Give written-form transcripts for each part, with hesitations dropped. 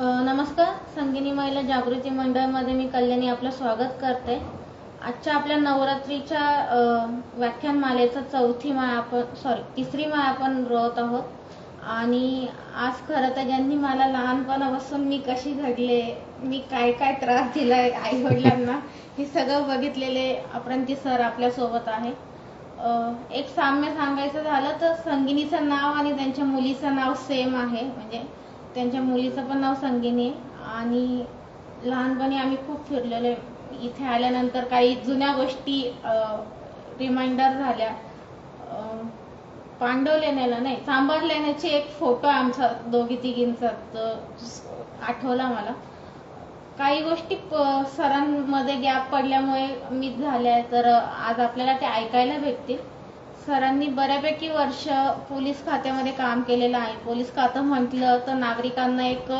नमस्कार. संगिनी महिला जागृती मंडळामध्ये मी कल्याणी आपलं स्वागत करते. आजच्या आपल्या नवरात्रीच्या व्याख्यानमालेचा तिसरी माळ आपण रोवत आहोत. आणि आज खरं तर ज्यांनी मला लहानपणापासून मी कशी घडले, मी काय काय त्रास दिलाय आई वडिलांना, हे सगळं बघितलेले अपरांती सर आपल्या सोबत आहे. एक साम्य सांगायचं झालं तर संगिनीचं नाव आणि त्यांच्या मुलीचं नाव सेम आहे. म्हणजे त्यांच्या मुलीचं पण नाव संगिनी आहे. आणि लहानपणी आम्ही खूप फिरलेले. इथे आल्यानंतर काही जुन्या गोष्टी रिमाइंडर झाल्या. पांडव लेण्याला नाही, चांभार लेण्याचे एक फोटो आमचा दोघी तिघींचा आठवला मला. काही गोष्टी सरांमध्ये गॅप पडल्यामुळे मिस झाल्या, तर आज आपल्याला ते ऐकायला भेटतील. सरांनी बऱ्यापैकी वर्ष पोलीस खात्यामध्ये काम केलेलं आहे. पोलीस खातं म्हटलं तर नागरिकांना एक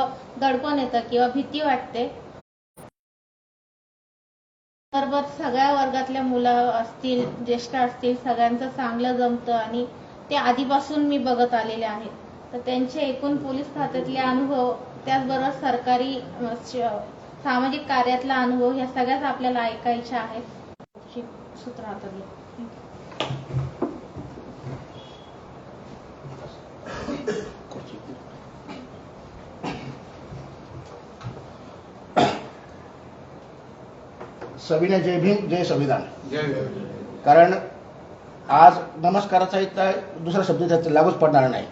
दडपण येतं किंवा भीती वाटते. बरोबर सगळ्या वर्गातल्या मुलं असतील, ज्येष्ठ असतील, सगळ्यांचं चांगलं जमतं आणि ते आधीपासून मी बघत आलेले आहेत. तर त्यांचे एकूण पोलीस खात्यातले अनुभव, त्याचबरोबर सरकारी सामाजिक कार्यातला अनुभव, ह्या सगळ्याच आपल्याला ऐकायच्या आहेत. सूत्र हातात घे. सविनय जय भीम, जय संविधान. कारण आज नमस्काराचा इतका दुसरा शब्द त्याचा लागूच पडणार नाही.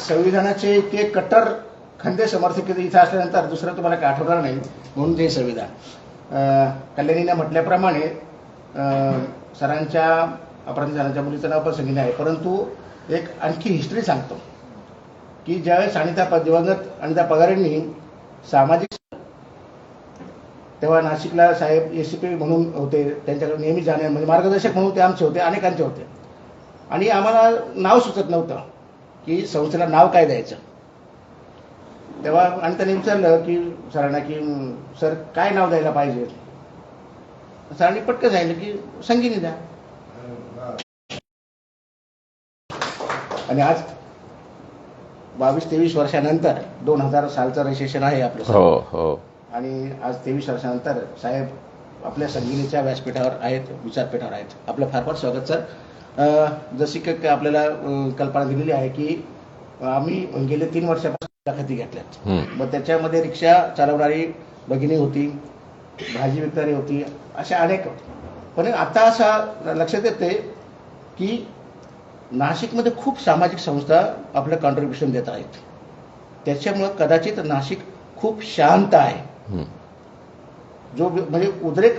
संविधानाचे इतके कट्टर खंदे समर्थक इथे असल्यानंतर दुसरं तुम्हाला काय आठवणार नाही, म्हणून जय संविधान. कल्याणीने म्हटल्याप्रमाणे सरांच्या अपराधी सरांच्या मुलीचं नाव पण संगिनी आहे. परंतु एक आणखी हिस्ट्री सांगतो की ज्यावेळेस दिवंगत अनिता पगारेंनी सामाजिक, तेव्हा नाशिकला साहेब एसीपी म्हणून होते, त्यांच्याकडे नेहमी जाणे म्हणजे मार्गदर्शक म्हणून ते आमचे होते, अनेकांचे होते. आणि आम्हाला नाव सुचत नव्हतं की संस्थेला नाव काय द्यायचं. तेव्हा आणि त्यांनी विचारलं की सरांना की सर काय नाव द्यायला पाहिजे. सरांनी पटकन सांगितलं की संगिनी द्या. आणि आज 22-23 वर्षानंतर 2000 सालचं रजिस्ट्रेशन आहे आपलं. हो. आणि आज 23 वर्षानंतर साहेब आपल्या संगिनीच्या व्यासपीठावर आहेत, विचारपीठावर आहेत. आपलं फार फार स्वागत सर. जशी की आपल्याला कल्पना दिलेली आहे की आम्ही गेले 3 वर्षापासून मुलाखती घेतल्यात. मग त्याच्यामध्ये रिक्षा चालवणारी भगिनी होती, भाजी विकणारी होती, अशा अनेक. पण आता असा लक्षात येते की नाशिकमध्ये खूप सामाजिक संस्था आपलं कॉन्ट्रीब्युशन देत आहेत. त्याच्यामुळं कदाचित नाशिक खूप शांत आहे. जो म्हणजे उद्रेक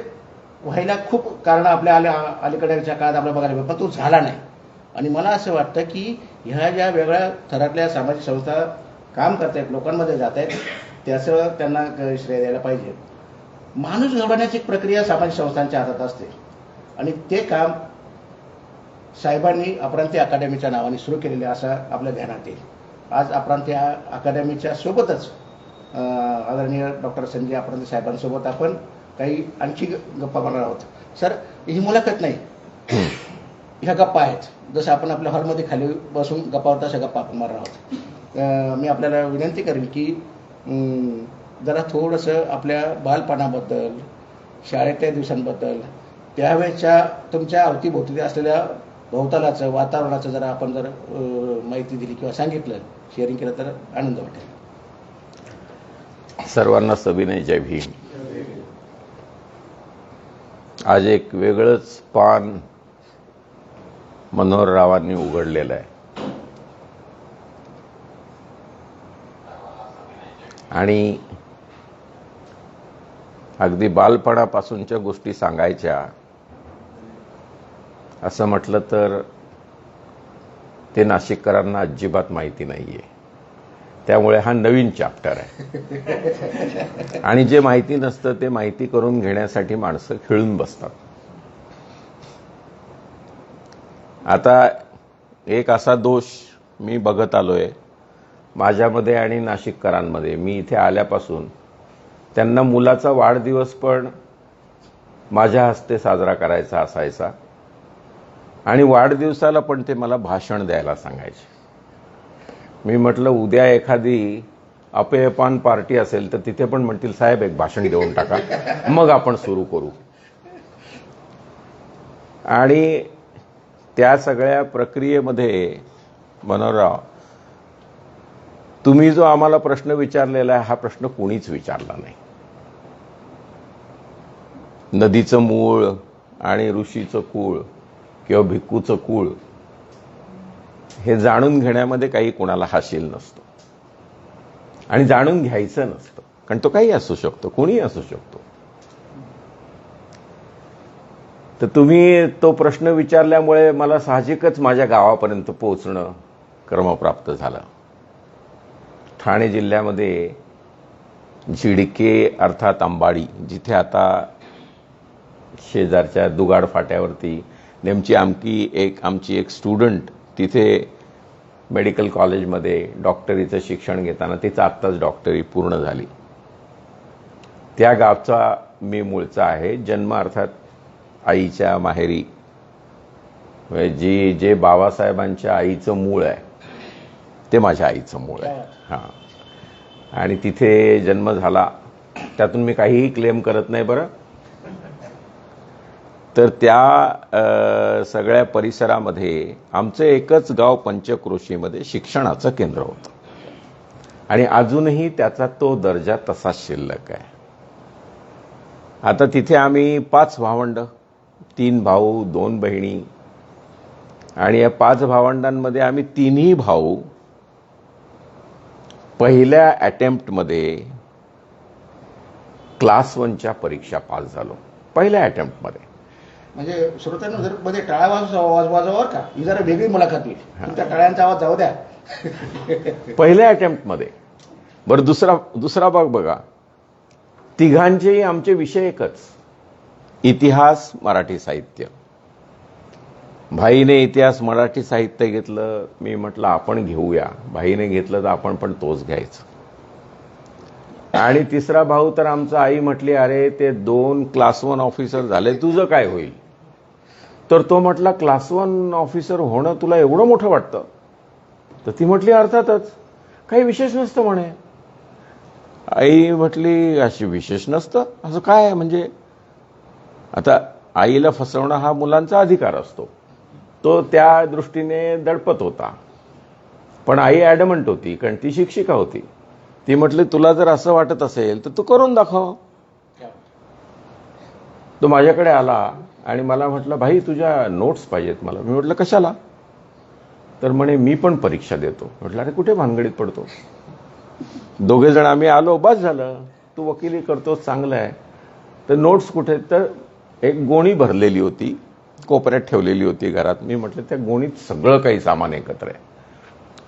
व्हायला खूप कारण आपल्या अलीकडच्या काळात आपल्याला बघायला मिळालं, पण तो झाला नाही. आणि मला असं वाटतं की ह्या ज्या वेगळ्या थरातल्या सामाजिक संस्था काम करत आहेत, लोकांमध्ये जात आहेत, त्याचं त्यांना श्रेय द्यायला पाहिजे. माणूस घडवण्याची एक प्रक्रिया सामाजिक संस्थांच्या हातात असते आणि ते काम साहेबांनी अपरांती अकादमीच्या नावाने सुरू केलेले असं आपल्या ध्यानात येईल. आज अपरांती अकादमीच्या सोबतच आदरणीय डॉक्टर संजय अपरांती साहेबांसोबत आपण काही आणखी गप्पा मारणार आहोत. सर, ही मुलाखत नाही, ह्या गप्पा आहेत. जसं आपण आपल्या हॉलमध्ये खाली बसून गप्पा होता तशा गप्पा आपण मारणार आहोत. मी आपल्याला विनंती करेन की जरा थोडंसं आपल्या बालपणाबद्दल, शाळेतल्या दिवसांबद्दल, त्यावेळेच्या तुमच्या अवतीभोवती असलेल्या भोवतालाचं वातावरणाचं जरा आपण जर माहिती दिली किंवा सांगितलं, शेअरिंग केलं तर आनंद वाटेल. सर्वांना सविनय जय भीम. आज एक वेगळंच पान मनोहर रावांनी उघडलेलं आहे. आणि अगदी बालपणापासूनच्या गोष्टी सांगायच्या असं म्हटलं तर ते नाशिककरांना अजिबात माहिती नाहीये. त्यामुळे हा नवीन चॅप्टर आहे. आणि जे माहिती नसतं ते माहिती करून घेण्यासाठी माणसं खिळून बसतात. आता एक असा दोष मी बघत आलोय माझ्यामध्ये आणि नाशिककरांमध्ये. मी इथे आल्यापासून त्यांना मुलाचा वाढदिवस पण माझ्या हस्ते साजरा करायचा असायचा आणि वाढदिवसाला पण ते मला भाषण द्यायला सांगायचे. मी म्हटलं उद्या एखादी अपेयपान पार्टी असेल तर तिथे पण म्हणतील साहेब एक भाषण देऊन टाका, मग आपण सुरू करू. आणि त्या सगळ्या प्रक्रियेमध्ये मनोहरराव, तुम्ही जो आम्हाला प्रश्न विचारलेला आहे हा प्रश्न कोणीच विचारला नाही. नदीचं मूळ आणि ऋषीचं कुळ किंवा भिक्खूचं कुळ हे जाणून घेण्यामध्ये काही कोणाला हाशील नसतो आणि जाणून घ्यायचं नसतं, कारण तो काही असू शकतो, कोणीही असू शकतो. तर तुम्ही तो प्रश्न विचारल्यामुळे मला साहजिकच माझ्या गावापर्यंत पोहोचणं क्रमप्राप्त झालं. ठाणे जिल्ह्यामध्ये झिडके अर्थात अंबाडी, जिथे आता शेजारच्या दुगाड फाट्यावरती आमची एक स्टुडंट तिथे मेडिकल कॉलेजमध्ये डॉक्टरीचं शिक्षण घेताना तिचं आत्ताच डॉक्टरी पूर्ण झाली. त्या गावचा मी मूळचा आहे. जन्म अर्थात आईच्या माहेरी, जे बाबासाहेबांच्या आईचं मूळ आहे ते माझ्या आईचं मूळ आहे. हां, आणि तिथे जन्म झाला, त्यातून मी काहीही क्लेम करत नाही बरं. तर त्या सगळ्या परिसरामध्ये आमचं एकच गाव पंचक्रोशीमध्ये शिक्षणाचं केंद्र होतं आणि अजूनही त्याचा तो दर्जा तसाच शिल्लक आहे. आता तिथे आम्ही 5 भावंड, 3 भाऊ 2 बहिणी, आणि या 5 भावंडांमध्ये आम्ही 3ही भाऊ पहिल्या अटेम्प्टमध्ये क्लास 1च्या परीक्षा पास झालो, पहिल्या अटेम्प्टमध्ये. म्हणजे श्रोत्यांना जर मध्ये टाळ्या वाजवावर का, ही जरा वेगळी मुलाखत होईल, तुमच्या टाळ्यांचा आवाज जाऊ द्या. पहिल्या अटेम्प्टमध्ये. बरं, दुसरा भाग बघा, तिघांचेही आमचे विषय एकच, इतिहास मराठी साहित्य. भाईने इतिहास मराठी साहित्य घेतलं, मी म्हटलं आपण घेऊया. भाईने घेतलं तर आपण पण तोच घ्यायचं. आणि तिसरा भाऊ तर आमचा, आई म्हटली अरे ते 2 क्लास 1 ऑफिसर झाले, तुझं काय होईल? तर तो म्हटला क्लास 1 ऑफिसर होणं तुला एवढं मोठं वाटतं? तर ती म्हटली अर्थातच, काही विशेष नसतं म्हणे. आई म्हटली अशी विशेष नसतं, असं काय म्हणजे? आता आईला फसवणं हा मुलांचा अधिकार असतो, तो त्या दृष्टीने दडपत होता. पण आई ॲडमंट होती, कारण ती शिक्षिका होती. ती म्हटली तुला जर असं वाटत असेल तर तू करून दाखव. तो माझ्याकडे आला आणि मला म्हटलं भाई तुझ्या नोट्स पाहिजेत मला. मी म्हटलं कशाला? तर म्हणे मी पण परीक्षा देतो. म्हटलं अरे कुठे भानगडीत पडतो, दोघे जण आम्ही आलो, बस झालं, तू वकिली करतोस चांगलं आहे. तर नोट्स कुठे? तर एक गोणी भरलेली होती, कोपऱ्यात ठेवलेली होती घरात. मी म्हटलं त्या गोणीत सगळं काही सामान एकत्र आहे.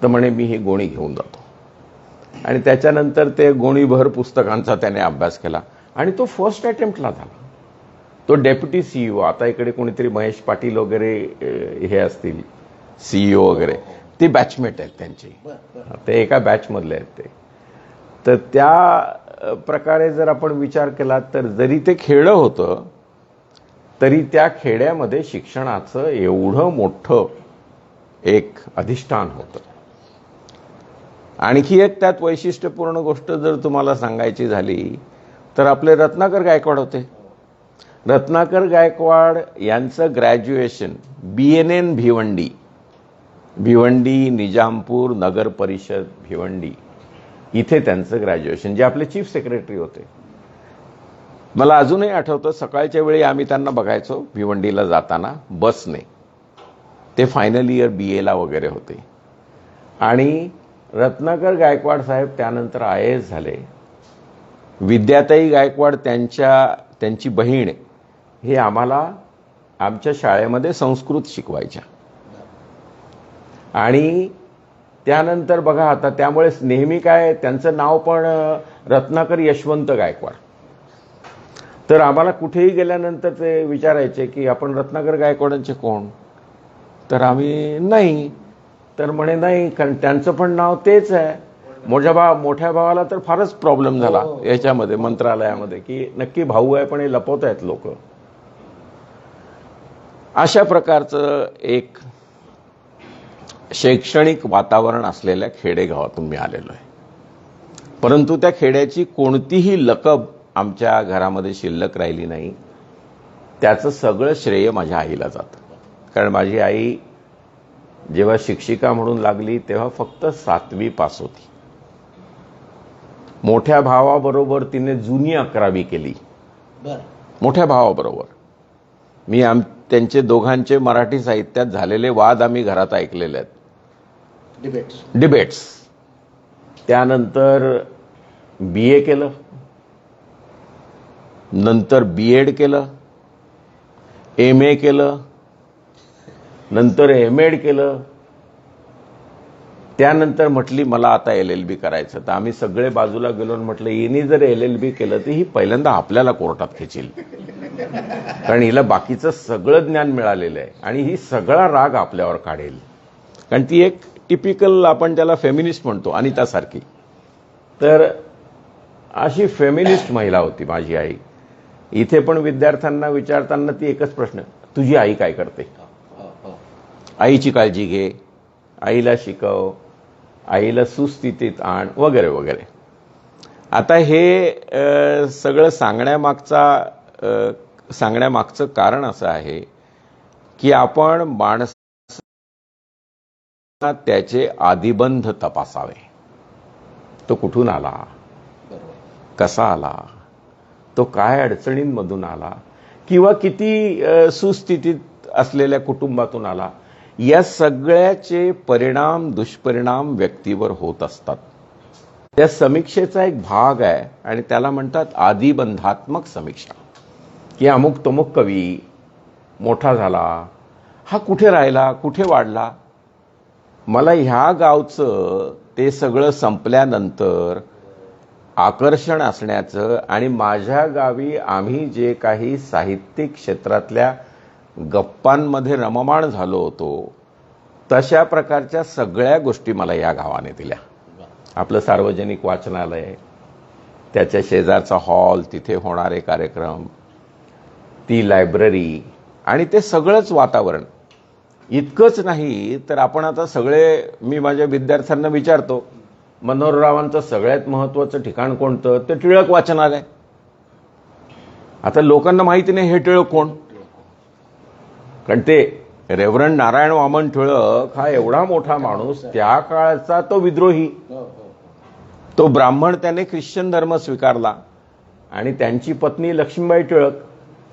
तर म्हणे मी ही गोणी घेऊन जातो. आणि त्याच्यानंतर ते गोणीभर पुस्तकांचा त्याने अभ्यास केला आणि तो फर्स्ट अटेम्प्टला झाला. तो डेप्युटी सीईओ, आता इकडे कोणीतरी महेश पाटील वगैरे हे असतील सीईओ वगैरे, ते बॅचमेट आहेत त्यांचे, ते एका बॅचमधले आहेत ते. तर त्या प्रकारे जर आपण विचार केला तर जरी ते खेडं होतं तरी त्या खेड्यामध्ये शिक्षणाचं एवढं मोठं एक अधिष्ठान होतं. आणखी एक त्यात वैशिष्ट्यपूर्ण गोष्ट जर तुम्हाला सांगायची झाली तर आपले रत्नाकर गायकवाड होते. रत्नाकर गायकवाड यांचं ग्रॅज्युएशन BNN भिवंडी निजामपूर नगर परिषद भिवंडी इथे त्यांचं ग्रॅज्युएशन, जे आपले चीफ सेक्रेटरी होते. मला अजूनही आठवतं, सकाळच्या वेळी आम्ही त्यांना बघायचो भिवंडीला जाताना बसने. ते फायनल इयर BA वगैरे होते. आणि रत्नाकर गायकवाड साहेब त्यानंतर IAS झाले. विद्याताई गायकवाड त्यांची बहीण हे आम्हाला आमच्या शाळेमध्ये संस्कृत शिकवायच्या. आणि त्यानंतर बघा आता, त्यामुळे नेहमी काय त्यांचं नाव पण रत्नाकर यशवंत गायकवाड. तर आम्हाला कुठेही गेल्यानंतर ते विचारायचे की आपण रत्नाकर गायकवाडांचे कोण? तर आम्ही नाही. तर म्हणे नाही, कारण त्यांचं पण नाव तेच आहे. मोठ्या भावाला तर फारच प्रॉब्लेम झाला याच्यामध्ये, मंत्रालयामध्ये, की नक्की भाऊ आहे पण हे लपवत आहेत लोक. अशा प्रकारचं एक शैक्षणिक वातावरण असलेल्या खेडेगावातून मी आलेलो आहे. परंतु त्या खेड्याची कोणतीही लकब आमच्या घरामध्ये शिल्लक राहिली नाही. त्याचं सगळं श्रेय माझ्या आईला जातं. कारण माझी आई जेव्हा शिक्षिका म्हणून लागली तेव्हा फक्त 7वी पास होती. मोठ्या भावाबरोबर तिने जुनी 11वी केली. मोठ्या भावाबरोबर. मी त्यांचे दोघांचे मराठी साहित्यात झालेले वाद आम्ही घरात ऐकलेले आहेत. डिबेट्स. त्यानंतर BA केलं, नंतर B.Ed केलं, MA केलं, नंतर M.Ed केलं. त्यानंतर म्हटली मला आता LLB करायचं. तर आम्ही सगळे बाजूला गेलो आणि म्हटलं हिने जर LLB केलं तर ही पहिल्यांदा आपल्याला कोर्टात खेचील, कारण हिला बाकीचं सगळं ज्ञान मिळालेलं आहे आणि ही सगळा राग आपल्यावर काढेल. कारण ती एक टिपिकल आपण त्याला फेमिनिस्ट म्हणतो, अनितासारखी. तर अशी फेमिनिस्ट महिला होती माझी आई. इथे पण विद्यार्थ्यांना विचारताना ती एकच प्रश्न, तुझी आई काय करते? आईची काळजी घे, आईला शिकव, आईला सुस्थितीत आण, वगैरे वगैरे. आता हे सगळं सांगण्यामागचं कारण असं आहे की आपण माणसाला त्याचे आदिबंध तपासावे. तो कुठून आला, कसा आला, तो काय अडचणींमधून आला, किंवा किती सुस्थितीत असलेल्या कुटुंबातून आला. या सगळ्याचे परिणाम दुष्परिणाम व्यक्तीवर होत असतात. त्या समीक्षेचा एक भाग आहे आणि त्याला म्हणतात आदिबंधात्मक समीक्षा. की अमुक तमुक कवी मोठा झाला, हा कुठे राहिला, कुठे वाढला. मला ह्या गावचं ते सगळं संपल्यानंतर आकर्षण असण्याचं आणि माझ्या गावी आम्ही जे काही साहित्यिक क्षेत्रातल्या गप्पांमध्ये रममाण झालो होतो तशा प्रकारच्या सगळ्या गोष्टी मला या गावाने दिल्या. आपलं सार्वजनिक वाचनालय, त्याच्या शेजारचा हॉल, तिथे होणारे कार्यक्रम, ती लायब्ररी आणि ते सगळंच वातावरण. इतकंच नाही तर आपण आता सगळे, मी माझ्या विद्यार्थ्यांना विचारतो मनोहररावांचं सगळ्यात महत्वाचं ठिकाण कोणतं? ते टिळक वाचनालय. आता लोकांना माहिती नाही हे टिळक कोण. कारण ते रेव्हरंड नारायण वामन टिळक हा एवढा मोठा माणूस, त्या काळचा तो विद्रोही, तो ब्राह्मण, त्याने ख्रिश्चन धर्म स्वीकारला आणि त्यांची पत्नी लक्ष्मीबाई टिळक.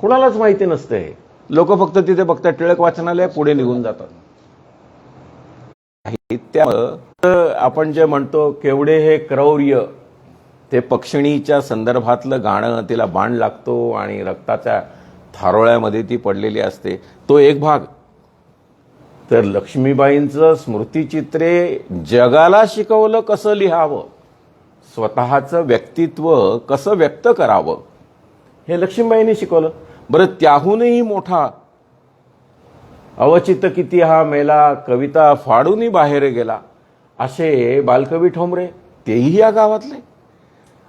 कुणालाच माहिती नसतं हे. लोक फक्त तिथे बघतात टिळक वाचनालय, पुढे निघून जातात. त्यामुळं आपण जे म्हणतो केवढे हे क्रौर्य, ते पक्षिणीच्या संदर्भातलं गाणं, तिला बाण लागतो आणि रक्ताच्या थारोळ्यामध्ये ती पडलेली असते, तो एक भाग. तर लक्ष्मीबाईंचं स्मृतिचित्रे जगाला शिकवलं कसं लिहावं, स्वतःचं व्यक्तित्व कसं व्यक्त करावं, हे लक्ष्मीबाईंनी शिकवलं. बरं, त्याहूनही मोठा अवचित किती हा मेला, कविता फाडूनही बाहेर गेला, असे बालकवी ठोंबरे, तेही या गावातले.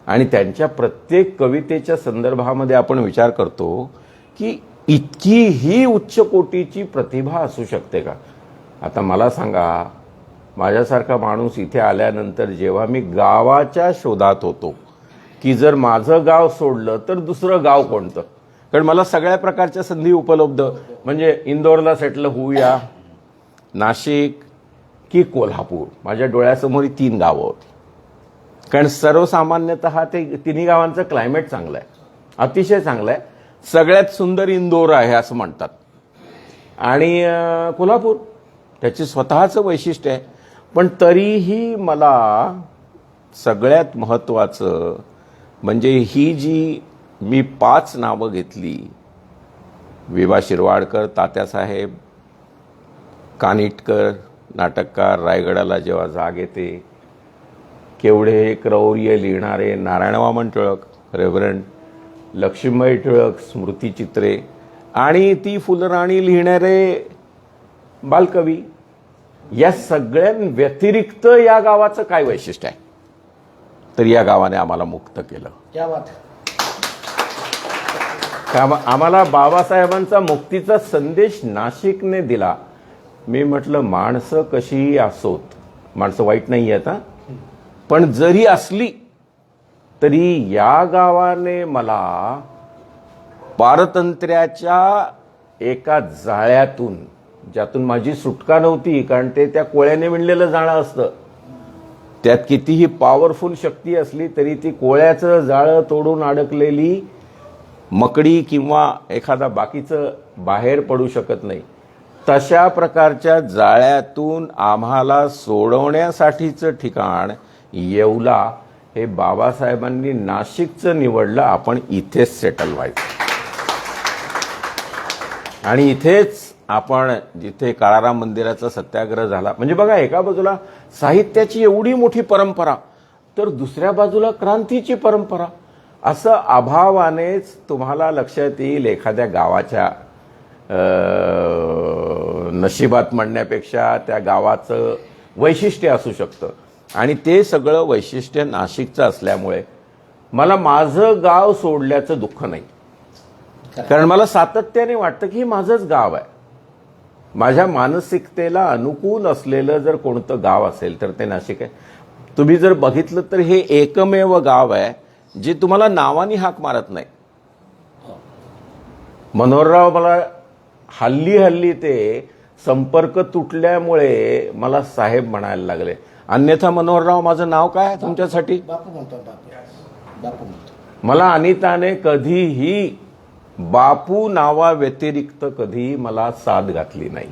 आणि त्यांच्या प्रत्येक कवितेच्या संदर्भामध्ये आपण विचार करतो की इतकी ही उच्च कोटीची प्रतिभा असू शकते का. आता मला सांगा, माझ्यासारखा माणूस इथे आल्यानंतर जेव्हा मी गावाच्या शोधात होतो की जर माझं गाव सोडलं तर दुसरं गाव कोणतं, कारण मला सगळ्या प्रकारच्या संधी उपलब्ध, म्हणजे इंदोरला सेटल होऊया, नाशिक की कोल्हापूर, माझ्या डोळ्यासमोर ही 3 गावं होती. कारण सर्वसामान्यतः ते तिन्ही गावांचं क्लायमेट चांगलं आहे, अतिशय चांगलं आहे. सगळ्यात सुंदर इंदोर आहे असं म्हणतात, आणि कोल्हापूर त्याचे स्वतःचं वैशिष्ट्य आहे. पण तरीही मला सगळ्यात महत्त्वाचं म्हणजे ही जी मी 5 नावं घेतली, विभा शिरवाडकर, तात्यासाहेब, कानिटकर, नाटककार, रायगडाला जेव्हा जाग येते, केवढे क्रौर्य लिहिणारे नारायण वामन टिळक, रेव्हरंड लक्ष्मीबाई टिळक, स्मृतिचित्रे, आणि ती फुलराणी लिहिणारे बालकवी, या सगळ्यांव्यतिरिक्त या गावाचं काय वैशिष्ट्य आहे, तर या गावाने आम्हाला मुक्त केलं. क्या बात. आम्हाला बाबासाहेबांचा मुक्तीचा संदेश नाशिकने दिला. मी म्हटलं माणसं कशीही असोत, माणसं वाईट नाही आहेत हा, पण जरी असली तरी या गावाने मला पारतंत्र्याच्या एका जाळ्यातून, ज्यातून माझी सुटका नव्हती, कारण ते त्या कोळ्याने विणलेलं जाळं असतं, त्यात कितीही पॉवरफुल शक्ती असली तरी ती कोळ्याचं जाळं तोडून अडकलेली मकडी किंवा एखादा बाकीचं बाहेर पडू शकत नाही. तशा प्रकारच्या जाळ्यातून आम्हाला सोडवण्यासाठीचं ठिकाण येवला हे बाबासाहेबांनी नाशिकचं निवडलं. आपण इथेच सेटल व्हायचं आणि इथेच आपण जिथे काळाराम मंदिराचा सत्याग्रह झाला, म्हणजे बघा एका बाजूला साहित्याची एवढी मोठी परंपरा तर दुसऱ्या बाजूला क्रांतीची परंपरा, असं अभावानेच तुम्हाला लक्षात येईल एखाद्या गावाच्या नशिबात म्हणण्यापेक्षा त्या गावाचं वैशिष्ट्य असू शकतं. आणि ते सगळं वैशिष्ट्य नाशिकचं असल्यामुळे मला माझं गाव सोडल्याचं दुःख नाही, कारण मला सातत्याने वाटतं की हे माझंच गाव आहे. माझ्या मानसिकतेला अनुकूल असलेलं जर कोणतं गाव असेल तर ते नाशिक आहे. तुम्ही जर बघितलं तर हे एकमेव गाव आहे जे तुम्हाला नावानी हाक मारत नाही. मनोहरराव मला हल्ली ते संपर्क तुटल्यामुळे मला साहेब म्हणायला लागले, अन्यथा मनोहरराव माझं नाव काय आहे तुमच्यासाठी? बापू म्हणतो. बापू म्हणतो. मला अनिताने कधीही बापू नावाव्यतिरिक्त कधी मला साथ घातली नाही.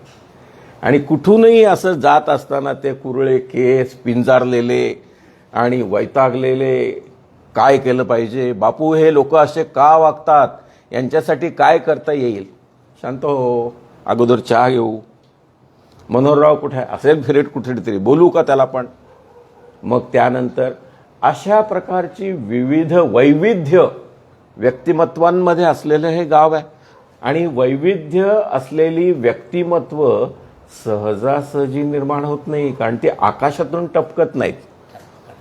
आणि कुठूनही असं जात असताना ते कुरळे केस पिंजारलेले आणि वैतागलेले, काय केलं पाहिजे बापू, हे लोक असे का वागतात, यांच्यासाठी काय करता येईल? शांत हो, अगोदर चहा घेऊ. मनोहरराव कुठे असेल फिरेट कुठेतरी, बोलू का त्याला पण? मग त्यानंतर अशा प्रकारची विविध वैविध्य व्यक्तिमत्वांमध्ये असलेलं हे गाव आहे. आणि वैविध्य असलेली व्यक्तिमत्व सहजासहजी निर्माण होत नाही, कारण ती आकाशातून टपकत नाहीत,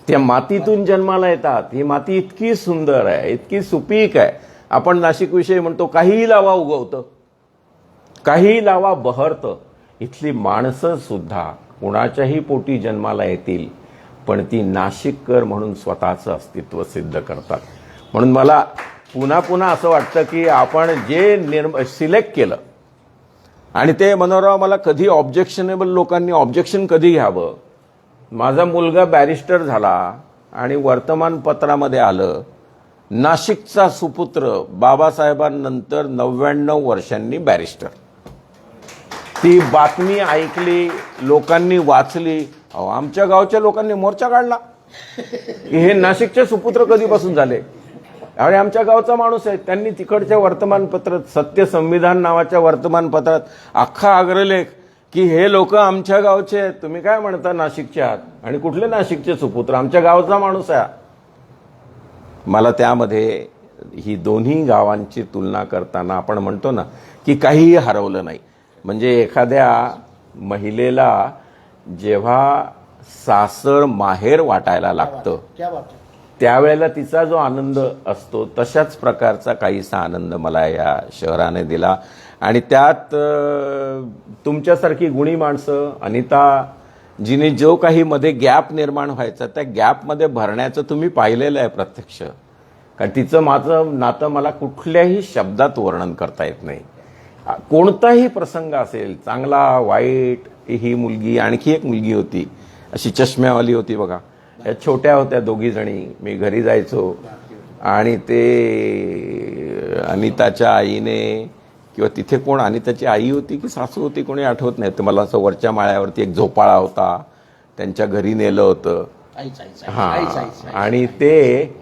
त्या मातीतून जन्माला येतात. ही माती इतकी सुंदर आहे, इतकी सुपीक आहे. आपण नाशिकविषयी म्हणतो काहीही लावा उगवतं, काहीही लावा बहरतं. इथली माणसं सुद्धा कुणाच्याही पोटी जन्माला येतील, पण ती नाशिककर म्हणून स्वतःचं अस्तित्व सिद्ध करतात. म्हणून मला पुन्हा पुन्हा असं वाटतं की आपण जे सिलेक्ट केलं, आणि ते मनोहरराव मला कधी ऑब्जेक्शनेबल लोकांनी ऑब्जेक्शन कधी घ्यावं. माझा मुलगा बॅरिस्टर झाला आणि वर्तमानपत्रामध्ये आलं, नाशिकचा सुपुत्र बाबासाहेबांनंतर 99 वर्षांनी बॅरिस्टर. ती बातमी ऐकली, लोकांनी वाचली. अहो, आमच्या गावच्या लोकांनी मोर्चा काढला की हे नाशिकचे सुपुत्र कधीपासून झाले, आणि आमच्या गावचा माणूस आहे. त्यांनी तिकडच्या वर्तमानपत्रात, सत्य संविधान नावाच्या वर्तमानपत्रात अख्खा अग्रलेख की हे लोक आमच्या गावचे आहेत, तुम्ही काय म्हणता नाशिकचे आहात, आणि कुठले नाशिकचे सुपुत्र, आमच्या गावचा माणूस आहे. मला त्यामध्ये ही दोन्ही गावांची तुलना करताना आपण म्हणतो ना की काहीही हरवलं नाही. म्हणजे एखाद्या महिलेला जेव्हा सासर माहेर वाटायला लागतं त्यावेळेला तिचा जो आनंद असतो, तशाच प्रकारचा काहीसा आनंद मला या शहराने दिला. आणि त्यात तुमच्यासारखी गुणी माणसं, अनिता जिने जो काही मध्ये गॅप निर्माण व्हायचा त्या गॅपमध्ये भरण्याचं तुम्ही पाहिलेलं आहे प्रत्यक्ष. कारण तिचं माझं नातं मला कुठल्याही शब्दात वर्णन करता येत नाही. कोणताही प्रसंग असेल, चांगला वाईट, ही मुलगी, आणखी एक मुलगी होती अशी चष्म्यावाली होती बघा, या छोट्या होत्या दोघी जणी. मी घरी जायचो आणि ते अनिताच्या आईने, किंवा तिथे कोण अनिताची आई होती की सासू होती कोणी आठवत नाही, तर मला असं वरच्या माळ्यावरती एक झोपाळा होता, त्यांच्या घरी नेलं होतं. हां, आणि ते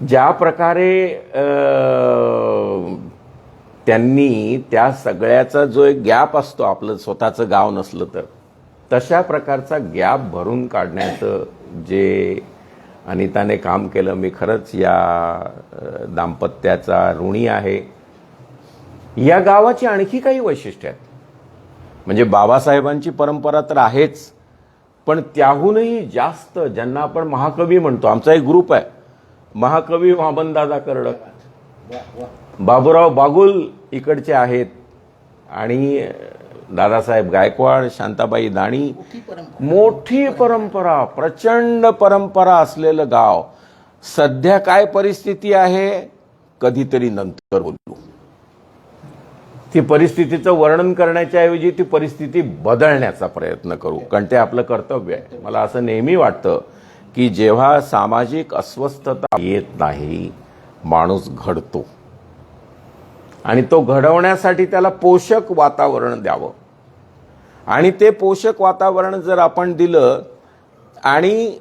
ज्या प्रकारे त्यांनी त्या सगळ्याचा जो एक गॅप असतो, आपलं स्वतःचं गाव नसलं तर, तशा प्रकारचा गॅप भरून काढण्याचं जे अनिताने काम केलं, मी खरंच या दाम्पत्याचा ऋणी आहे. या गावाची आणखी काही वैशिष्ट्य आहेत. म्हणजे बाबासाहेबांची परंपरा तर आहेच, पण त्याहूनही जास्त ज्यांना आपण महाकवी म्हणतो, आमचा एक ग्रुप आहे, महाकवी वामनदादा कर्डक, बाबूराव बागुल इकडचे आहेत, आणि दादासाहेब गायकवाड, शांताबाई दाणी, मोठी परंपरा. मोठी परंपरा, प्रचंड परंपरा असलेलं गाव. सध्या काय परिस्थिती आहे कधीतरी नंतर बोलू. ती परिस्थितीचं वर्णन करण्याच्या ऐवजी ती परिस्थिती बदलण्याचा प्रयत्न करू, कारण ते आपलं कर्तव्य आहे. मला असं नेहमी वाटतं की जेव्हा सामाजिक अस्वस्थता येत नाही, माणूस घडतो आणि तो घडवण्यासाठी त्याला पोषक वातावरण द्यावं. आणि ते पोषक वातावरण जर आपण दिलं आणि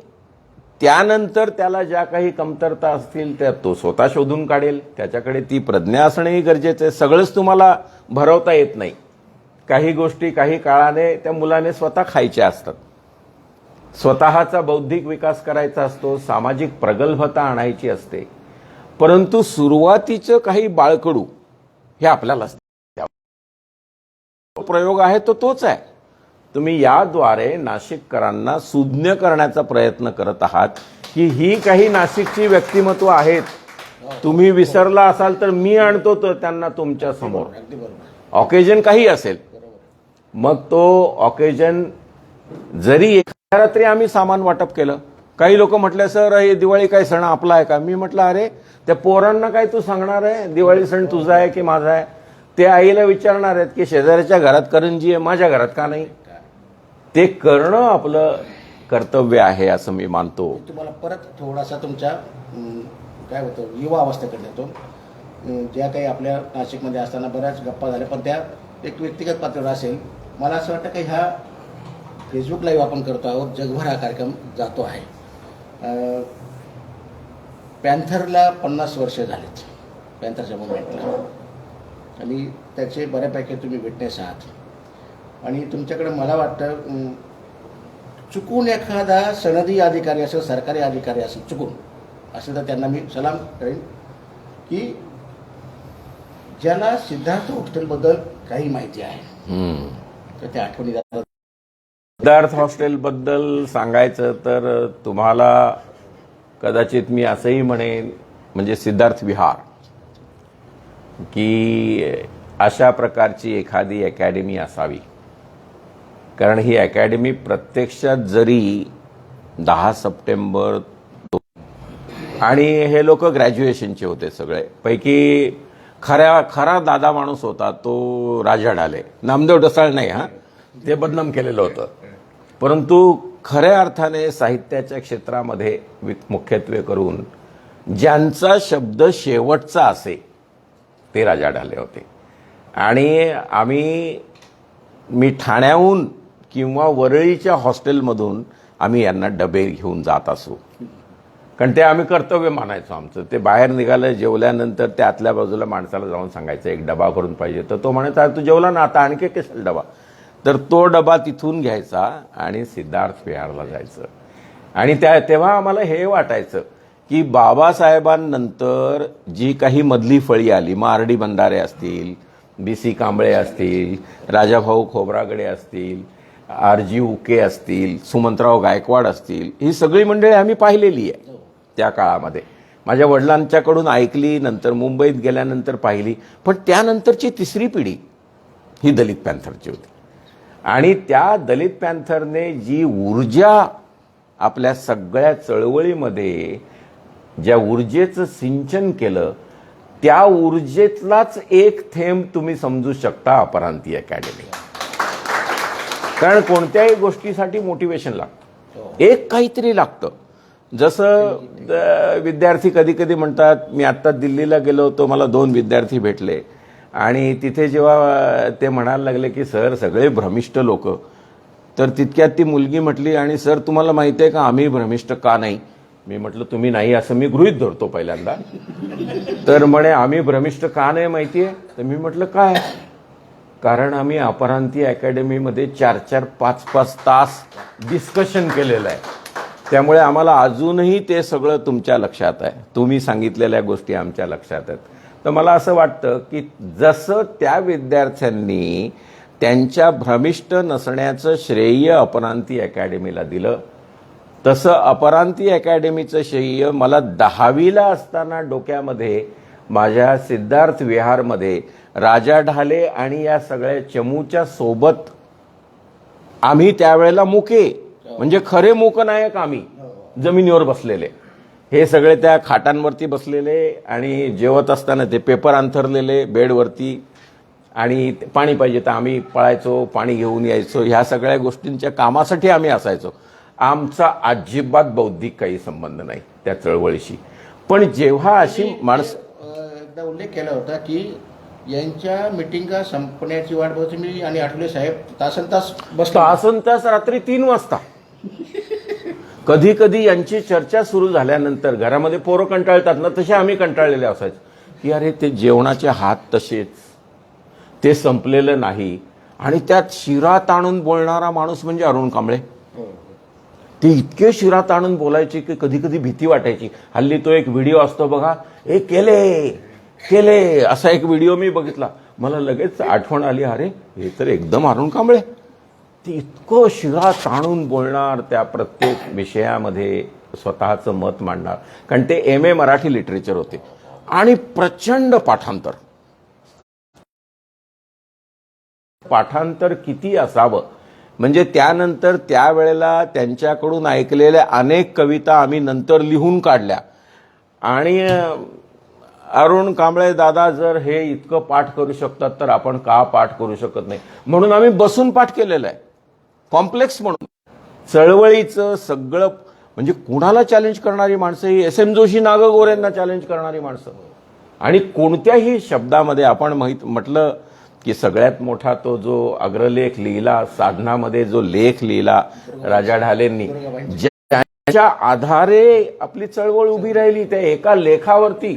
त्यानंतर त्याला ज्या काही कमतरता असतील त्या तो स्वतः शोधून काढेल. त्याच्याकडे ती प्रज्ञा असणंही गरजेचं आहे. सगळंच तुम्हाला भरवता येत नाही. काही गोष्टी काही काळाने त्या मुलाने स्वतः खायच्या असतात. स्वतःचा बौद्धिक विकास करायचा असतो, सामाजिक प्रगल्भता आणायची असते. परंतु सुरुवातीचं काही बाळकडू हे आपल्यालाच प्रयोग आहे तो तोच आहे. तुम्ही याद्वारे नाशिककरांना सुज्ञ करण्याचा प्रयत्न करत आहात की ही काही नाशिकची व्यक्तिमत्व आहेत. तुम्ही विसरला असाल तर मी आणतो तर त्यांना तुमच्या समोर. अगदी बरोबर. ऑकेजन काही असेल, मग तो ऑकेजन जरी एखाद्या रात्री आम्ही सामान वाटप केलं. काही लोक म्हटले सर हे दिवाळी काय सण आपला आहे का? मी म्हटलं अरे त्या पोरांना काय तू सांगणार आहे दिवाळी सण तुझा आहे की माझा आहे? ते आईला विचारणार आहेत की शेजाऱ्याच्या घरात करंजी आहे, माझ्या घरात का नाही? ते करणं आपलं कर्तव्य आहे असं मी मानतो. तुम्हाला परत थोडासा तुमच्या काय होतं युवा अवस्थेकडे येतो. ज्या काही आपल्या नाशिकमध्ये असताना बऱ्याच गप्पा झाल्या, पण त्या एक व्यक्तिगत पातळीवर असेल. मला असं वाटतं की ह्या फेसबुक लाईव्ह आपण करतो आहोत, जगभर हा कार्यक्रम जातो आहे. पॅन्थरला 50 वर्ष झालेत, पॅन्थरच्या मुवमेंटला, आणि त्याचे बऱ्यापैकी तुम्ही विटनेस आहात. आणि तुमच्याकडे मला वाटतं चुकून एखादा सनदी अधिकारी असेल, सरकारी अधिकारी असेल, चुकून असेल तर त्यांना मी सलाम करेन की ज्याला सिद्धार्थ हॉस्टेलबद्दल काही माहिती आहे तर त्या आठवणी जातात. सिद्धार्थ हॉस्टेलबद्दल सांगायचं तर तुम्हाला कदाचित मी असंही म्हणेन, म्हणजे सिद्धार्थ विहार, की अशा प्रकारची एखादी अकॅडमी असावी. कारण ही अकॅडमी प्रत्यक्षात जरी 10 सप्टेंबर आणि हे लोक ग्रॅज्युएशनचे होते सगळे पैकी, खरा दादा माणूस होता तो राजा ढाले, नामदेव ढसाळ नाही, ते बदनाम केलेलं होतं. परंतु खऱ्या अर्थाने साहित्याच्या क्षेत्रामध्ये मुख्यत्वे करून ज्यांचा शब्द शेवटचा असे ते राजा ढाले होते. आणि मी ठाण्याहून किंवा वरळीच्या हॉस्टेलमधून आम्ही यांना डबे घेऊन जात असू, कारण ते आम्ही कर्तव्य मानायचो आमचं. ते बाहेर निघालं जेवल्यानंतर त्या आतल्या बाजूला माणसाला जाऊन सांगायचं एक डबा करून पाहिजे, तर तो म्हणायचा तू जेवला ना, आता आणखी कशाला डबा? तर तो डबा तिथून घ्यायचा आणि सिद्धार्थ विहारला जायचं. आणि तेव्हा आम्हाला हे वाटायचं की बाबासाहेबांनंतर जी काही मधली फळी आली, मग आर डी बंधारे असतील, BC कांबळे असतील, राजाभाऊ खोब्रागडे असतील, RG उके असतील, सुमंतराव गायकवाड असतील, ही सगळी मंडळी आम्ही पाहिलेली आहे त्या काळामध्ये. माझ्या वडिलांच्याकडून ऐकली, नंतर मुंबईत गेल्यानंतर पाहिली. पण त्यानंतरची तिसरी पिढी ही दलित पॅन्थरची होती. आणि त्या दलित पॅन्थरने जी ऊर्जा आपल्या सगळ्या चळवळीमध्ये, ज्या ऊर्जेचं सिंचन केलं, त्या ऊर्जेतलाच एक थेंब तुम्ही समजू शकता अपरांती अकॅडमी. कारण कोणत्याही गोष्टीसाठी मोटिवेशन लागतं, एक काहीतरी लागतं. जसं विद्यार्थी कधी कधी म्हणतात, मी आत्ता दिल्लीला गेलो होतो, मला 2 विद्यार्थी भेटले आणि तिथे जेव्हा ते म्हणायला लागले की सर सगळे भ्रमिष्ठ लोक, तर तितक्यात ती मुलगी म्हटली, आणि सर तुम्हाला माहिती आहे का आम्ही भ्रमिष्ठ का नाही? मी म्हटलं तुम्ही नाही असं मी गृहीत धरतो पहिल्यांदा. तर म्हणे आम्ही भ्रमिष्ठ का नाही माहिती आहे? तर मी म्हटलं काय? कारण आम्ही अपरांती अकॅडमीमध्ये 4-4, 5-5 तास डिस्कशन केलेलं आहे. त्यामुळे आम्हाला अजूनही ते सगळं तुमच्या लक्षात आहे, तुम्ही सांगितलेल्या गोष्टी आमच्या लक्षात आहेत. तर मला असं वाटतं की जसं त्या विद्यार्थ्यांनी त्यांच्या भ्रमिष्ठ नसण्याचं श्रेय अपरांती अकॅडमीला दिलं, तसं अपरांती अकॅडमीचं श्रेय मला 10वीला असताना डोक्यामध्ये माझ्या सिद्धार्थ विहारमध्ये राजा ढाले आणि या सगळ्या चमूच्या सोबत आम्ही त्यावेळेला मुके, म्हणजे खरे मूकनायक आम्ही जमिनीवर बसलेले, हे सगळे त्या खाटांवरती बसलेले आणि जेवत असताना ते पेपर अंथरलेले बेडवरती, आणि पाणी पाहिजे तर आम्ही पळायचो, पाणी घेऊन यायचो. ह्या सगळ्या गोष्टींच्या कामासाठी आम्ही असायचो. आमचा अजिबात बौद्धिक काही संबंध नाही त्या चळवळीशी. पण जेव्हा अशी माणसं, एकदा उल्लेख केला होता की यांच्या मिटिंगा संपण्याची वाट बघतो मी आणि आठवले साहेब तासनतास बसतो, तासनतास रात्री 3 वाजता. कधी कधी यांची चर्चा सुरू झाल्यानंतर घरामध्ये पोरं कंटाळतात ना, तसे आम्ही कंटाळलेले असायचो की अरे ते जेवणाचे हात तसेच, ते संपलेलं नाही. आणि त्यात शिरा ताणून बोलणारा माणूस म्हणजे अरुण कांबळे. ते इतके शिरा ताणून बोलायचे की कधी कधी भीती वाटायची. हल्ली तो एक व्हिडिओ असतो बघा, ए केले केले असा एक व्हिडिओ मी बघितला, मला लगेच आठवण आली, अरे हे तर एकदम अरुण कांबळे. ते इतकं शिरा ताणून बोलणार, त्या प्रत्येक विषयामध्ये स्वतःचं मत मांडणार. कारण ते MA मराठी लिटरेचर होते आणि प्रचंड पाठांतर किती असावं. म्हणजे त्यानंतर त्यावेळेला त्यांच्याकडून ऐकलेल्या अनेक कविता आम्ही नंतर लिहून काढल्या. आणि अरुण कांबळे दादा जर हे इतकं पाठ करू शकतात तर आपण का पाठ करू शकत नाही, म्हणून आम्ही बसून पाठ केलेलं आहे, कॉम्प्लेक्स म्हणून. चळवळीचं सगळं म्हणजे कुणाला चॅलेंज करणारी माणसं ही SM जोशी, नाग गोरेंना चॅलेंज करणारी माणसं. आणि कोणत्याही शब्दामध्ये आपण म्हटलं की सगळ्यात मोठा तो जो अग्रलेख लिहिला, साधनामध्ये जो लेख लिहिला राजा ढालेंनी, ज्याच्या आधारे आपली चळवळ उभी राहिली, त्या एका लेखावरती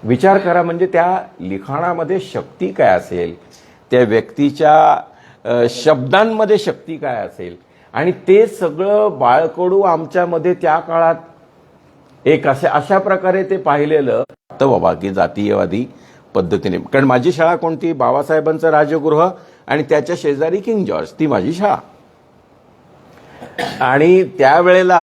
विचार करा. म्हणजे त्या लिखाणामध्ये शक्ती काय असेल, त्या व्यक्तीच्या शब्दांमध्ये शक्ती काय असेल. आणि ते सगळं बाळकडू आमच्यामध्ये त्या काळात एक अशा प्रकारे ते पाहिलेलं तर बाबा की जातीयवादी पद्धतीने. कारण माझी शाळा कोणती, बाबासाहेबांचं राजगृह आणि त्याच्या शेजारी किंग जॉर्ज, ती माझी शाळा. आणि त्यावेळेला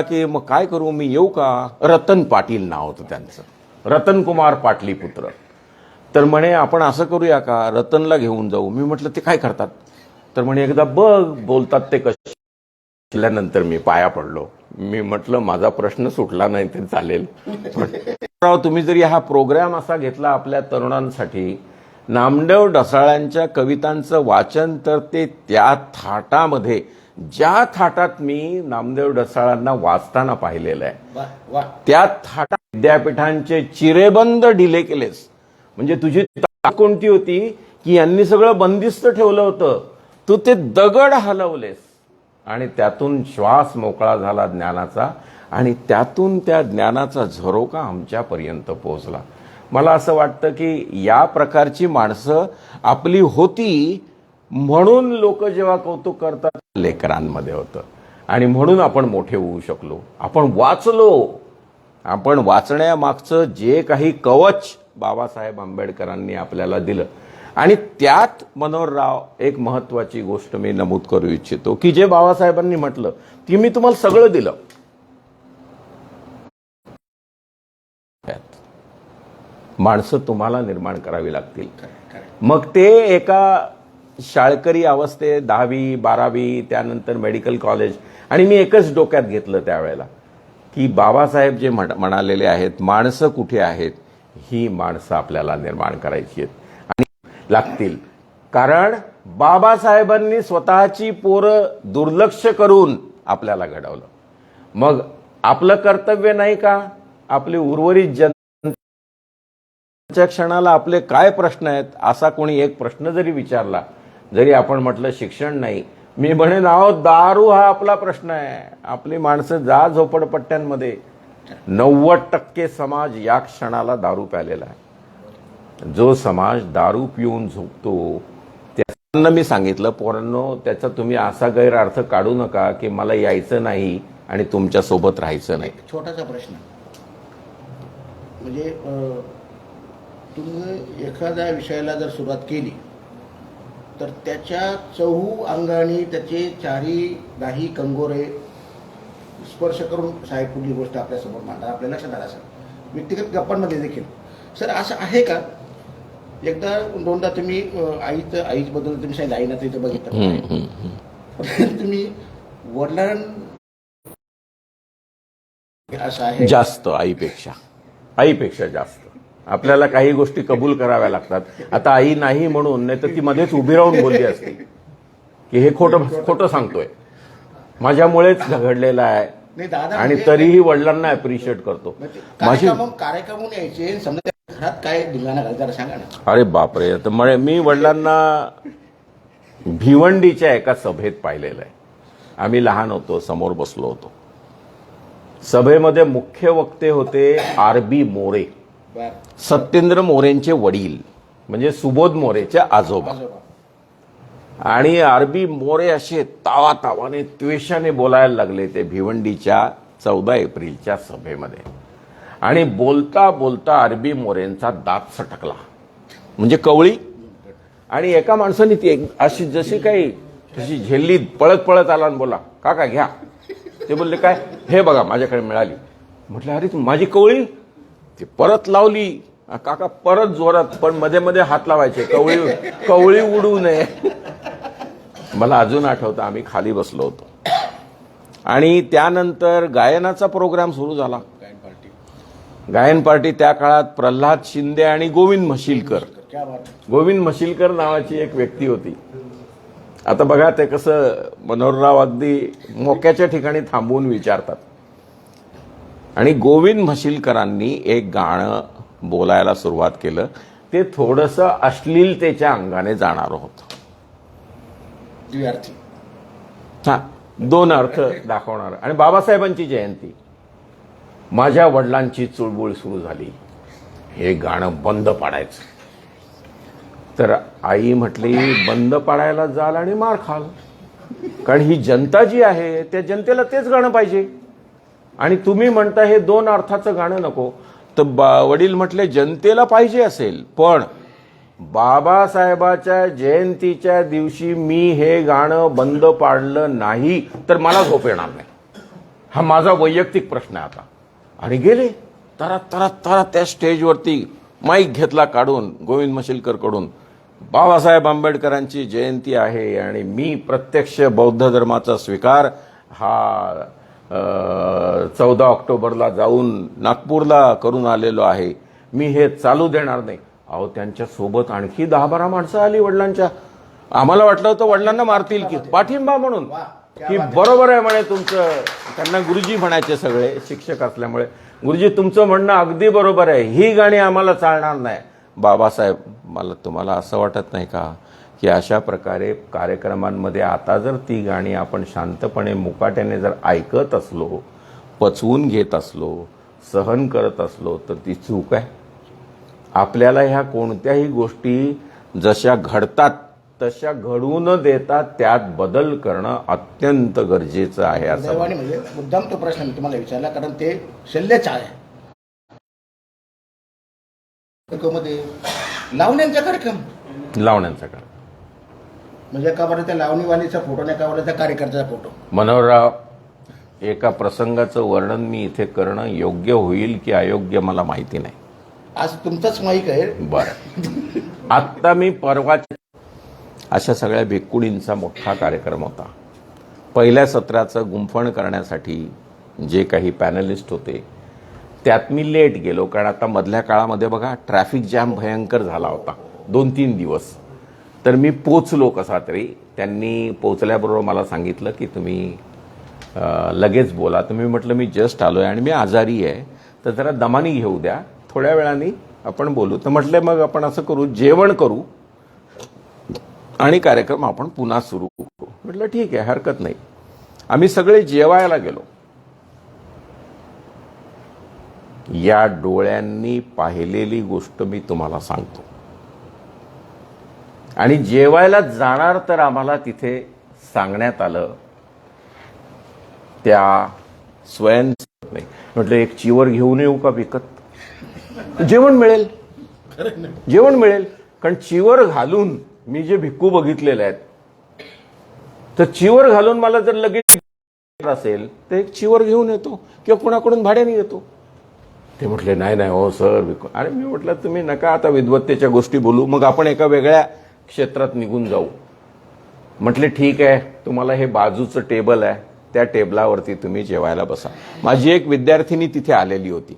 की मग काय करू, मी येऊ का. रतन पाटील नाव होतं त्यांचं, रतन कुमार पाटलीपुत्र. तर म्हणे आपण असं करूया का, रतनला घेऊन जाऊ. मी म्हटलं ते काय करतात, तर म्हणे एकदा बघ बोलतात ते कसे. नंतर मी पाया पडलो. मी म्हटलं माझा प्रश्न सुटला नाही ते चालेल. तुम्ही जरी हा प्रोग्राम असा घेतला आपल्या तरुणांसाठी, नामदेव ढसाळांच्या कवितांचं वाचन, तर ते त्या थाटामध्ये, ज्या थाटात मी नामदेव ढसाळांना वाचताना पाहिलेलं आहे, त्या थाटात विद्यापीठांचे चिरेबंद डिले केलेस. म्हणजे तुझी कोणती होती की यांनी सगळं बंदिस्त ठेवलं होतं, तू ते दगड हलवलेस आणि त्यातून श्वास मोकळा झाला ज्ञानाचा. आणि त्यातून त्या ज्ञानाचा झरोका आमच्यापर्यंत पोहोचला. मला असं वाटतं की या प्रकारची माणसं आपली होती, म्हणून लोक जेव्हा कौतुक करतात लेकरांमध्ये होतं. आणि म्हणून आपण मोठे होऊ शकलो, आपण वाचलो. आपण वाचण्यामागचं जे काही कवच बाबासाहेब आंबेडकरांनी आपल्याला दिलं. आणि त्यात मनोहरराव एक महत्वाची गोष्ट मी नमूद करू इच्छितो की जे बाबासाहेबांनी म्हटलं की मी तुम्हाला सगळं दिलं, माणसं तुम्हाला निर्माण करावी लागतील. मग ते एका शाळकरी अवस्थेत 10वी 12वी त्यानंतर मेडिकल कॉलेज. आणि मी एकच डोक्यात घेतलं त्यावेळेला की बाबासाहेब जे म्हणालेले आहेत, माणसं कुठे आहेत, ही माणसं आपल्याला निर्माण करायची आहेत आणि लागतील. कारण बाबासाहेबांनी स्वतःची पोरं दुर्लक्ष करून आपल्याला घडवलं. मग आपलं कर्तव्य नाही का, आपले उर्वरित जनतेच्या क्षणाला आपले काय प्रश्न आहेत, असा कोणी एक प्रश्न जरी विचारला, जरी आपण म्हटलं शिक्षण नाही, मी म्हणेन अहो दारू हा आपला प्रश्न आहे. आपली माणसं जा झोपडपट्ट्यांमध्ये, 90% समाज या क्षणाला दारू प्यालेला आहे. जो समाज दारू पिऊन झोपतो त्यांना मी सांगितलं, पोरांनो त्याचा तुम्ही असा गैरअर्थ काढू नका की मला यायचं नाही आणि तुमच्या सोबत राहायचं नाही. छोटासा प्रश्न म्हणजे तुम्ही एखाद्या विषयाला जर सुरुवात केली तर त्याच्या चहू अंगाने त्याचे चारी दाही कंगोरे स्पर्श करून साहेब पुढली गोष्ट आपल्यासमोर मांडणार, आपल्या लक्षात आलं असेल व्यक्तिगत गप्पांमध्ये देखील. सर असं आहे का, एकदा दोनदा तुम्ही आईबद्दल तुम्ही सांगितलं, आईनं तर इथं बघितलं, तुम्ही वडिलांना असं आहे जास्त आईपेक्षा जास्त आपल्याला काही गोष्टी कबूल कराव्या लागतात. आता आई नाही म्हणून, नाही तर ती मध्येच उभी राहून बोलली असती की हे खोटं सांगतोय, माझ्यामुळेच घडलेलं आहे, नाही दादा, आणि तरीही वडिलांना अप्रिशिएट करतो. माझी कार्यक्रम यायचे, समजा घरात काय धिंगाणा घाल जरा सांगा ना. अरे बापरे, तर मी वडिलांना भिवंडीच्या एका सभेत पाहिलेलं आहे. आम्ही लहान होतो, समोर बसलो होतो. सभेमध्ये मुख्य वक्ते होते आर.बी. मोरे, सत्येंद्र मोरेंचे वडील, म्हणजे सुबोध मोरेचे आजोबा. आणि आर.बी. मोरे असे तावातावाने त्वेषाने बोलायला लागले ते भिवंडीच्या 14 एप्रिलच्या सभेमध्ये. आणि बोलता बोलता आर.बी. मोरेंचा दात सटकला, म्हणजे कवळी. आणि एका माणसाने ती अशी जशी काही तशी झेलली, पळत पळत आला आणि बोला, काका घ्या. ते बोलले काय, हे बघा माझ्याकडे मिळाली. म्हटलं अरे माझी कवळी. ती परत लावली, काका परत जोरात, पण मध्ये मध्ये हात लावायचे, कवळी उडू नये. मला अजून आठवतं, आम्ही खाली बसलो होतो आणि त्यानंतर गायनाचा प्रोग्राम सुरू झाला. गायन पार्टी त्या काळात प्रल्हाद शिंदे आणि गोविंद म्हशीलकर नावाची एक व्यक्ती होती. आता बघा ते कसं मनोहरराव अगदी मोक्याच्या ठिकाणी थांबवून विचारतात. आणि गोविंद म्हशीलकरांनी एक गाणं बोलायला सुरुवात केलं. ते थोडंसं अश्लीलतेच्या अंगाने जाणारं होतं. हा, 2 अर्थ दाखवणार. आणि बाबासाहेबांची जयंती, माझ्या वडिलांची चुळबुळ सुरू झाली, हे गाणं बंद पाडायचं. तर आई म्हटली, बंद पाडायला जाल आणि मार खाल, कारण ही जनता जी आहे त्या जनतेला तेच गाणं पाहिजे. आणि तुम्ही म्हणता हे 2 अर्थाचं गाणं नको. तर वडील म्हटले, जनतेला पाहिजे असेल, पण बाबासाहेबाच्या जयंतीच्या दिवशी मी हे गाणं बंद पाडलं नाही तर मला झोप येणार नाही. हा माझा वैयक्तिक प्रश्न आहे आता. आणि गेले तरा त्या स्टेजवरती माईक घेतला काढून गोविंद म्हशीलकर कडून, बाबासाहेब आंबेडकरांची जयंती आहे आणि मी प्रत्यक्ष बौद्ध धर्माचा स्वीकार हा 14 ऑक्टोबरला जाऊन नागपूरला करून आलेलो आहे, मी हे चालू देणार नाही. अहो, त्यांच्या सोबत आणखी 10-12 माणसं आली वडिलांच्या. आम्हाला वाटलं होतं वडिलांना मारतील की, पाठिंबा म्हणून की बरोबर आहे म्हणे तुमचं. त्यांना गुरुजी म्हणायचे सगळे, शिक्षक असल्यामुळे. गुरुजी तुमचं म्हणणं अगदी बरोबर आहे, ही गाणी आम्हाला चालणार नाही. बाबासाहेब, तुम्हाला असं वाटत नाही का की अशा प्रकारे कार्यक्रमांमध्ये आता जर ती गाणी आपण शांतपणे मुकाट्याने जर ऐकत असलो, पचवून घेत असलो, सहन करत असलो, तर ती चूक आहे. आपल्याला ह्या कोणत्याही गोष्टी जशा घडतात तशा घडू न देता त्यात बदल करणं अत्यंत गरजेचं आहे. असं म्हणजे मुद्दाम तो प्रश्न मी तुम्हाला विचारला, कारण ते शल्यच आहे. लावण्यांचा कार्यक्रम म्हणजे का बरं त्या लावणीवालीचा फोटो नाही, का बरं त्या कार्यकर्त्याचा फोटो. मनोहरराव, एका प्रसंगाचं वर्णन मी इथे करणं योग्य होईल की अयोग्य मला माहिती नाही. आज तुमचंच माईक आहे. बरं, आत्ता मी परवाच्या अशा सगळ्या भिक्कुडींचा मोठा कार्यक्रम होता. पहिल्या सत्राचं गुंफण करण्यासाठी जे काही पॅनलिस्ट होते त्यात मी लेट गेलो, कारण आता मधल्या काळामध्ये बघा ट्रॅफिक जॅम भयंकर झाला होता 2-3 दिवस. तर मी पोचलो कसा तरी. त्यांनी पोचल्याबरोबर मला सांगितलं की तुम्ही लगेच बोला. तर मी म्हटलं मी जस्ट आलोय आणि मी आजारी आहे, तर जरा दमानी घेऊ द्या, थोड्या वेळाने आपण बोलू. तर म्हटलं मग आपण असं करू, जेवण करू आणि कार्यक्रम आपण पुन्हा सुरू करू. म्हटलं ठीक आहे, हरकत नाही. आम्ही सगळे जेवायला गेलो. या डोळ्यांनी पाहिलेली गोष्ट मी तुम्हाला सांगतो. आणि जेवायला जाणार तर आम्हाला तिथे सांगण्यात आलं त्या स्वयंसेवक, म्हटलं एक चिवर घेऊन येऊ का विकत, जेवण मिळेल. कारण चिवर घालून मी जे भिक्खू बघितलेले आहेत, तर चिवर घालून मला जर लगेच असेल तर एक चिवर घेऊन येतो किंवा कुणाकडून भाड्याने येतो. ते म्हटले नाही नाही हो सर. अरे मी म्हटलं तुम्ही नका आता विद्वत्तेच्या गोष्टी बोलू, मग आपण एका वेगळ्या क्षेत्रात निघून जाऊ. म्हटले ठीक आहे, तुम्हाला हे बाजूचं टेबल आहे, त्या टेबलावरती तुम्ही जेवायला बसा. माझी एक विद्यार्थिनी तिथे आलेली होती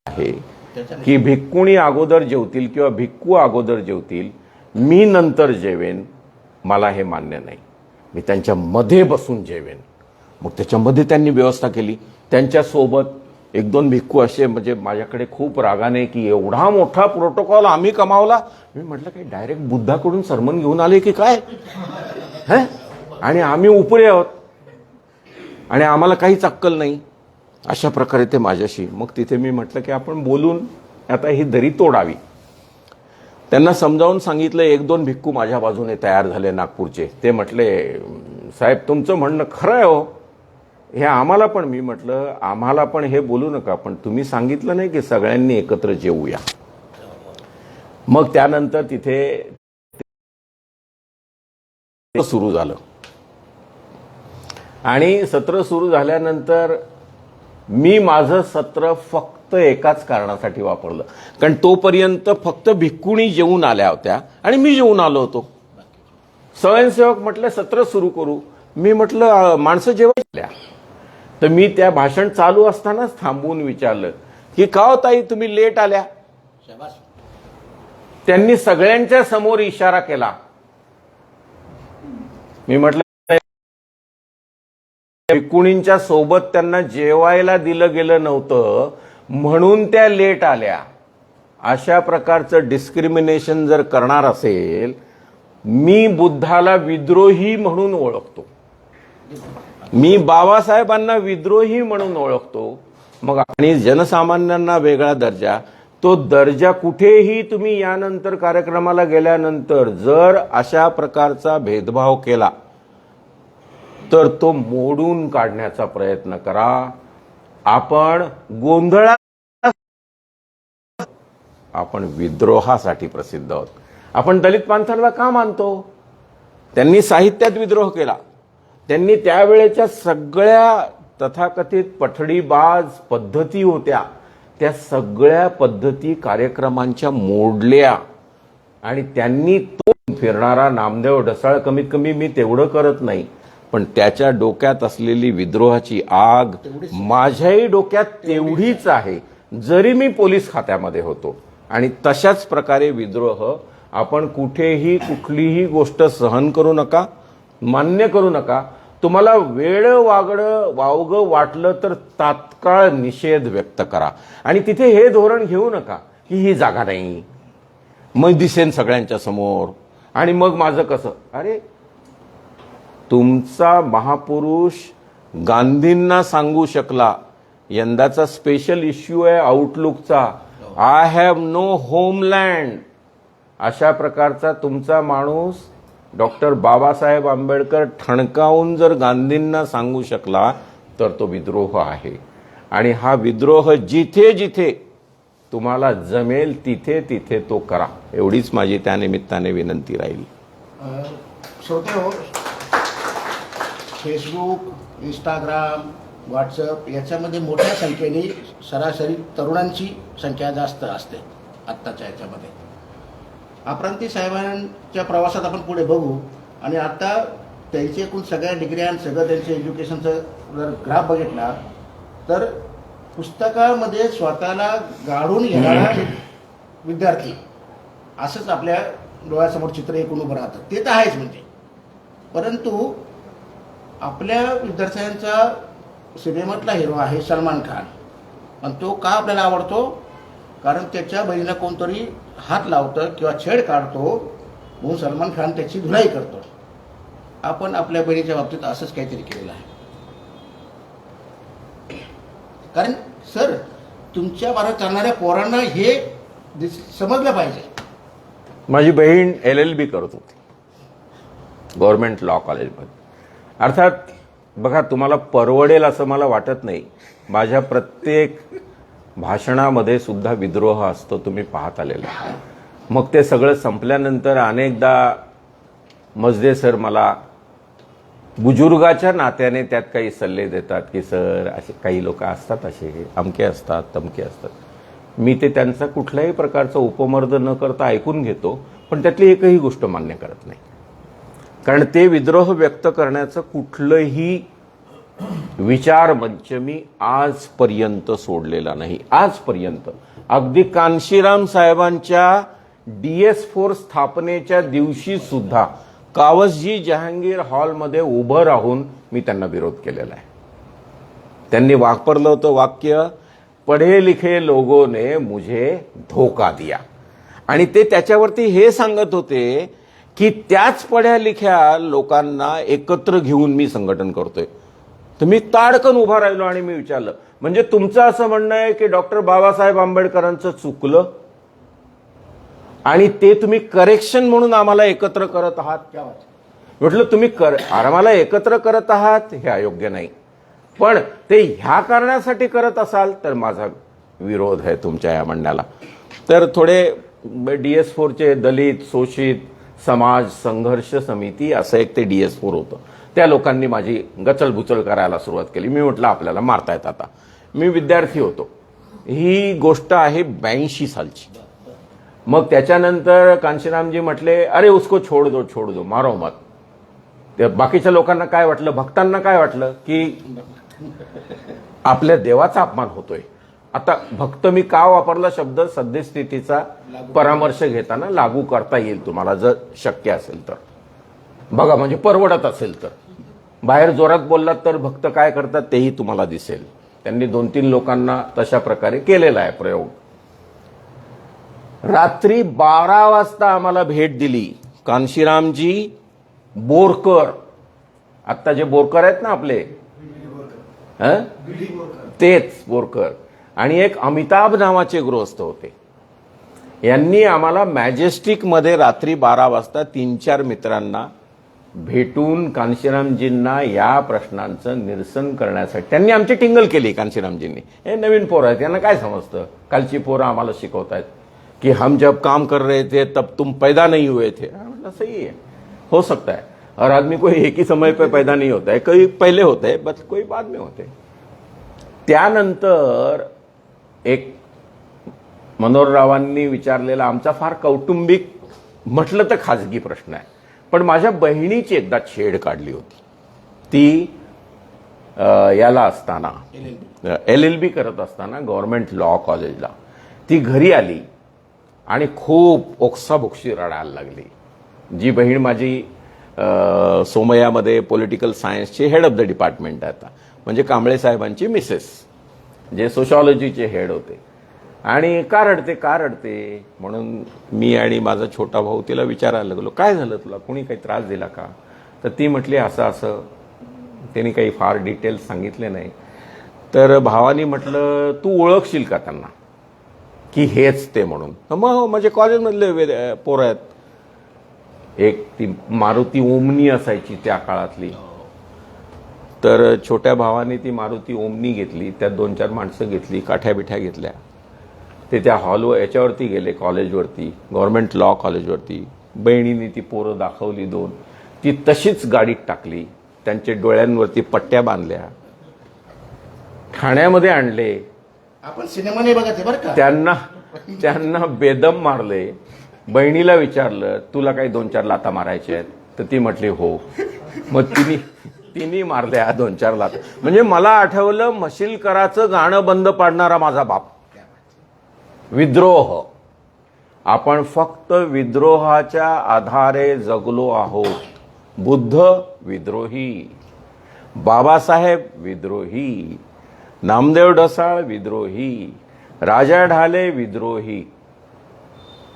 आहे की भिक्कुणी अगोदर जेवतील किंवा भिक्खू अगोदर जेवतील, मी नंतर जेवेन, मला हे मान्य नाही, मी त्यांच्या मध्ये बसून जेवेन. मग त्याच्यामध्ये त्यांनी व्यवस्था केली. त्यांच्यासोबत एक दोन भिक्खू असे म्हणजे माझ्याकडे खूप रागाने की एवढा मोठा प्रोटोकॉल आम्ही कमावला. मी म्हटलं काही डायरेक्ट बुद्धाकडून सरमन घेऊन आले की काय है, आणि आम्ही उपरे आहोत आणि आम्हाला काहीच अक्कल नाही. अशा प्रकारे ते माझ्याशी. मग तिथे मी म्हटलं की आपण बोलून आता ही दरी तोडावी. त्यांना समजावून सांगितलं. एक दोन भिक्खू माझ्या बाजूने तयार झाले नागपूरचे. ते म्हटले साहेब तुमचं म्हणणं खरं आहे हो, हे आम्हाला पण. मी म्हटलं आम्हाला पण हे बोलू नका, पण तुम्ही सांगितलं नाही की सगळ्यांनी एकत्र जेवूया. मग त्यानंतर तिथे सुरू झालं आणि सत्र सुरू झाल्यानंतर मी माझं सत्र फक्त एकाच कारणासाठी वापरलं, कारण तोपर्यंत फक्त भिक्कुणी जेवून आल्या होत्या आणि मी जेवून आलो होतो. स्वयंसेवक म्हटले सत्र सुरू करू. मी म्हटलं माणसं जेवायला. तर मी त्या भाषण चालू असतानाच थांबवून विचारलं की का हो ताई तुम्ही लेट आल्या. त्यांनी सगळ्यांच्या समोर इशारा केला. मी म्हटलं भिक्कुणींच्या सोबत त्यांना जेवायला दिलं गेलं नव्हतं म्हणून त्या लेट आल्या. अशा प्रकारचं डिस्क्रिमिनेशन जर करणार असेल, मी बुद्धाला विद्रोही म्हणून ओळखतो, मी बाबासाहेबांना विद्रोही म्हणून ओळखतो. मग आणि जनसामान्यांना वेगळा दर्जा, तो दर्जा कुठेही तुम्ही यानंतर कार्यक्रमाला गेल्यानंतर जर अशा प्रकारचा भेदभाव केला तर तो मोडून काढण्याचा प्रयत्न करा. आपण गोंधळात, आपण विद्रोहासाठी प्रसिद्ध आहोत. आपण दलित पंथाला का मानतो? त्यांनी साहित्यात विद्रोह केला. त्यांनी त्यावेळेच्या सगळ्या तथाकथित पठडीबाज पद्धती होत्या, त्या सगळ्या पद्धती कार्यक्रमांच्या मोडल्या आणि त्यांनी तो फिरणारा नामदेव ढसाळ, कमीत कमी मी तेवढं करत नाही, पण त्याच्या डोक्यात असलेली विद्रोहाची आग माझ्याही डोक्यात तेवढीच आहे, जरी मी पोलीस खात्यामध्ये होतो. आणि तशाच प्रकारे विद्रोह आपण कुठेही कुठलीही गोष्ट सहन करू नका, मान्य करू नका. तुम्हाला वेळ वावगं वाटलं तर तात्काळ निषेध व्यक्त करा. आणि तिथे हे धोरण घेऊ नका की ही जागा नाही, मग दिसेन सगळ्यांच्या समोर आणि मग माझं कसं. अरे तुमचा महापुरुष गांधींना सांगू शकला. यंदाचा स्पेशल इश्यू आहे आउटलुकचा, आय हॅव नो होमलँड. अशा प्रकारचा तुमचा माणूस डॉक्टर बाबासाहेब आंबेडकर ठणकावून जर गांधींना सांगू शकला तर तो विद्रोह आहे. आणि हा विद्रोह जिथे जिथे तुम्हाला जमेल तिथे तिथे तो करा. एवढीच माझी त्यानिमित्ताने विनंती राहील. श्रोते, फेसबुक, इंस्टाग्राम, व्हॉट्सअप याच्यामध्ये मोठ्या संख्येने सरासरी तरुणांची संख्या जास्त असते आत्ताच्या याच्यामध्ये. अपरांती साहेबांच्या प्रवासात आपण पुढे बघू. आणि आता त्यांचे एकूण सगळ्या डिग्र्या आणि सगळं त्यांचं एज्युकेशनचं जर ग्राफ बघितला तर पुस्तकामध्ये स्वतःला गाडून घेणारा विद्यार्थी असंच आपल्या डोळ्यासमोर चित्र एकूण उभं राहतं. ते तर आहेच म्हणजे. परंतु आपल्या विद्यार्थ्यांचा सिनेमातला हिरो आहे सलमान खान. पण तो का आपल्याला आवडतो? कारण त्याच्या बहिणीला कोणतरी हात लावतं किंवा छेड काढतो म्हणून सलमान खान त्याची धुलाई करतो. आपण आपल्या बहिणीच्या बाबतीत असंच काहीतरी केलेलं आहे. कारण सर, तुमच्या बारा चालणाऱ्या पोरांना हे समजलं पाहिजे. माझी बहीण LLB करत होती गव्हर्नमेंट लॉ कॉलेजमध्ये. अर्थात बघा, तुम्हाला परवडेल असं मला वाटत नाही. माझ्या प्रत्येक भाषणामध्ये सुद्धा विद्रोह असतो, तुम्ही पाहत आलेला. मग ते सगळं संपल्यानंतर अनेकदा मजदे सर मला बुजुर्गाच्या नात्याने त्यात काही सल्ले देतात की सर असे काही लोक असतात, असे अमके असतात, तमके असतात. मी ते त्यांचा कुठल्याही प्रकारचा उपमर्द न करता ऐकून घेतो, पण त्यातली एकही गोष्ट मान्य करत नाही. कारण ते विद्रोह व्यक्त करण्याचं कुठलंही विचार मंच मी आजपर्यंत सोडलेला नाही. आजपर्यंत अगदी कान्शीराम साहेबांच्या DS4 स्थापनेच्या दिवशी सुद्धा कावसजी जहांगीर हॉलमध्ये उभं राहून मी त्यांना विरोध केलेला आहे. त्यांनी वापरलं होतं वाक्य, पढे लिखे लोगों ने मुझे धोका दिया. आणि ते त्याच्यावरती हे सांगत होते की त्याच पढ्या लिख्या लोकांना एकत्र घेऊन मी संघटन करतोय. तर मी ताडकन उभा राहिलो आणि मी विचारलं, म्हणजे तुमचं असं म्हणणं आहे की डॉक्टर बाबासाहेब आंबेडकरांचं चुकलं आणि ते तुम्ही करेक्शन म्हणून आम्हाला एकत्र करत आहात? म्हटलं तुम्ही आम्हाला एकत्र करत आहात हे अयोग्य नाही, पण ते ह्या कारणासाठी करत असाल तर माझा विरोध आहे तुमच्या या म्हणण्याला. तर थोडे DS4चे दलित शोषित समाज संघर्ष समिती असं एक ते DS4 होतं. त्या लोकांनी माझी गचलबुचल करायला सुरुवात केली. मी म्हटलं आपल्याला मारतायत आता. मी विद्यार्थी होतो. ही गोष्ट आहे 82 सालची. मग त्याच्यानंतर कांशीरामजी म्हटले, अरे उसको छोड़ दो मारो मत. ते बाकीच्या लोकांना काय वाटलं, भक्तांना काय वाटलं की आपल्या देवाचा अपमान होतोय. आता भक्त मी का वापरला शब्द, सद्यस्थितीचा परामर्श घेताना लागू करता येईल तुम्हाला जर शक्य असेल तर. बघा म्हणजे परवडत असेल तर. बाहेर जोरात बोललात तर भक्त काय करतात तेही तुम्हाला दिसेल. त्यांनी 2-3 लोकांना तशा प्रकारे केलेला आहे प्रयोग. रात्री 12 वाजता आम्हाला भेट दिली कान्शीरामजी बोरकर. आत्ता जे बोरकर आहेत ना आपले, तेच बोरकर, आणि एक अमिताभ नावाचे गृहस्थ होते. यांनी आम्हाला मॅजेस्टिक मध्ये रात्री 12 वाजता 3-4 मित्रांना भेटून कान्शीरामजींना या प्रश्नांचं निरसन करण्यासाठी त्यांनी आमची टिंगल केली. कान्शीरामजींनी, हे नवीन पोरं आहेत, यांना काय समजतं, कालची पोरं आम्हाला शिकवतायत कि हम जब काम कर रहे थे तब तुम पैदा नहीं हुए थे. सही है, हो सकता है, और आदमी कोई एक ही समय पे पैदा नहीं होता है, कोई पहले होते है बस कोई बाद में होते. त्यानंतर एक मनोहररावांनी विचारलेला आमचा फार कौटुंबिक म्हटलं तर खाजगी प्रश्न आहे, पण माझ्या बहिणीची एकदा छेड काढली होती. ती याला असताना LLB करत असताना गव्हर्नमेंट लॉ कॉलेजला ती घरी आली आणि खूप ओक्साबोक्शी रडायला लागली. जी बहीण माझी सोमयामध्ये पॉलिटिकल सायन्सची हेड ऑफ द डिपार्टमेंट आहे आता, म्हणजे कांबळे साहेबांची मिसेस, जे सोशॉलॉजीचे हेड होते. आणि का रडते म्हणून मी आणि माझा छोटा भाऊ तिला विचारायला लागलो, काय झालं तुला, कोणी काही त्रास दिला का? तर ती म्हटली असं. त्यांनी काही फार डिटेल्स सांगितले नाही. तर भावानी म्हटलं तू ओळखशील का त्यांना की हेच ते म्हणून? मग म्हणजे कॉलेजमधले पोरं आहेत. एक ती मारुती ओमनी असायची त्या काळातली. तर छोट्या भावाने ती मारुती ओमनी घेतली, त्यात 2-4 माणसं घेतली, काठ्या बिठ्या घेतल्या. ते त्या हॉलवर याच्यावरती गेले, कॉलेजवरती, गव्हर्नमेंट लॉ कॉलेजवरती. बहिणीने ती पोरं दाखवली 2, ती तशीच गाडीत टाकली, त्यांच्या डोळ्यांवरती पट्ट्या बांधल्या, ठाण्यामध्ये आणले. आपण सिनेमा नाही बघत बरं का. त्यांना बेदम मारले. बहिणीला विचारलं तुला काही 2-4 लाथा मारायच्या आहेत? तर ती म्हटली हो. मग तिने मारल्या 2-4 लाथा. म्हणजे मला आठवलं मशिलकराचं गाणं बंद पाडणारा माझा बाप. विद्रोह, आपण फक्त विद्रोहाच्या आधारे जगलो आहोत. बुद्ध विद्रोही, बाबासाहेब विद्रोही, नामदेव ढसाळ विद्रोही, राजा ढाले विद्रोही.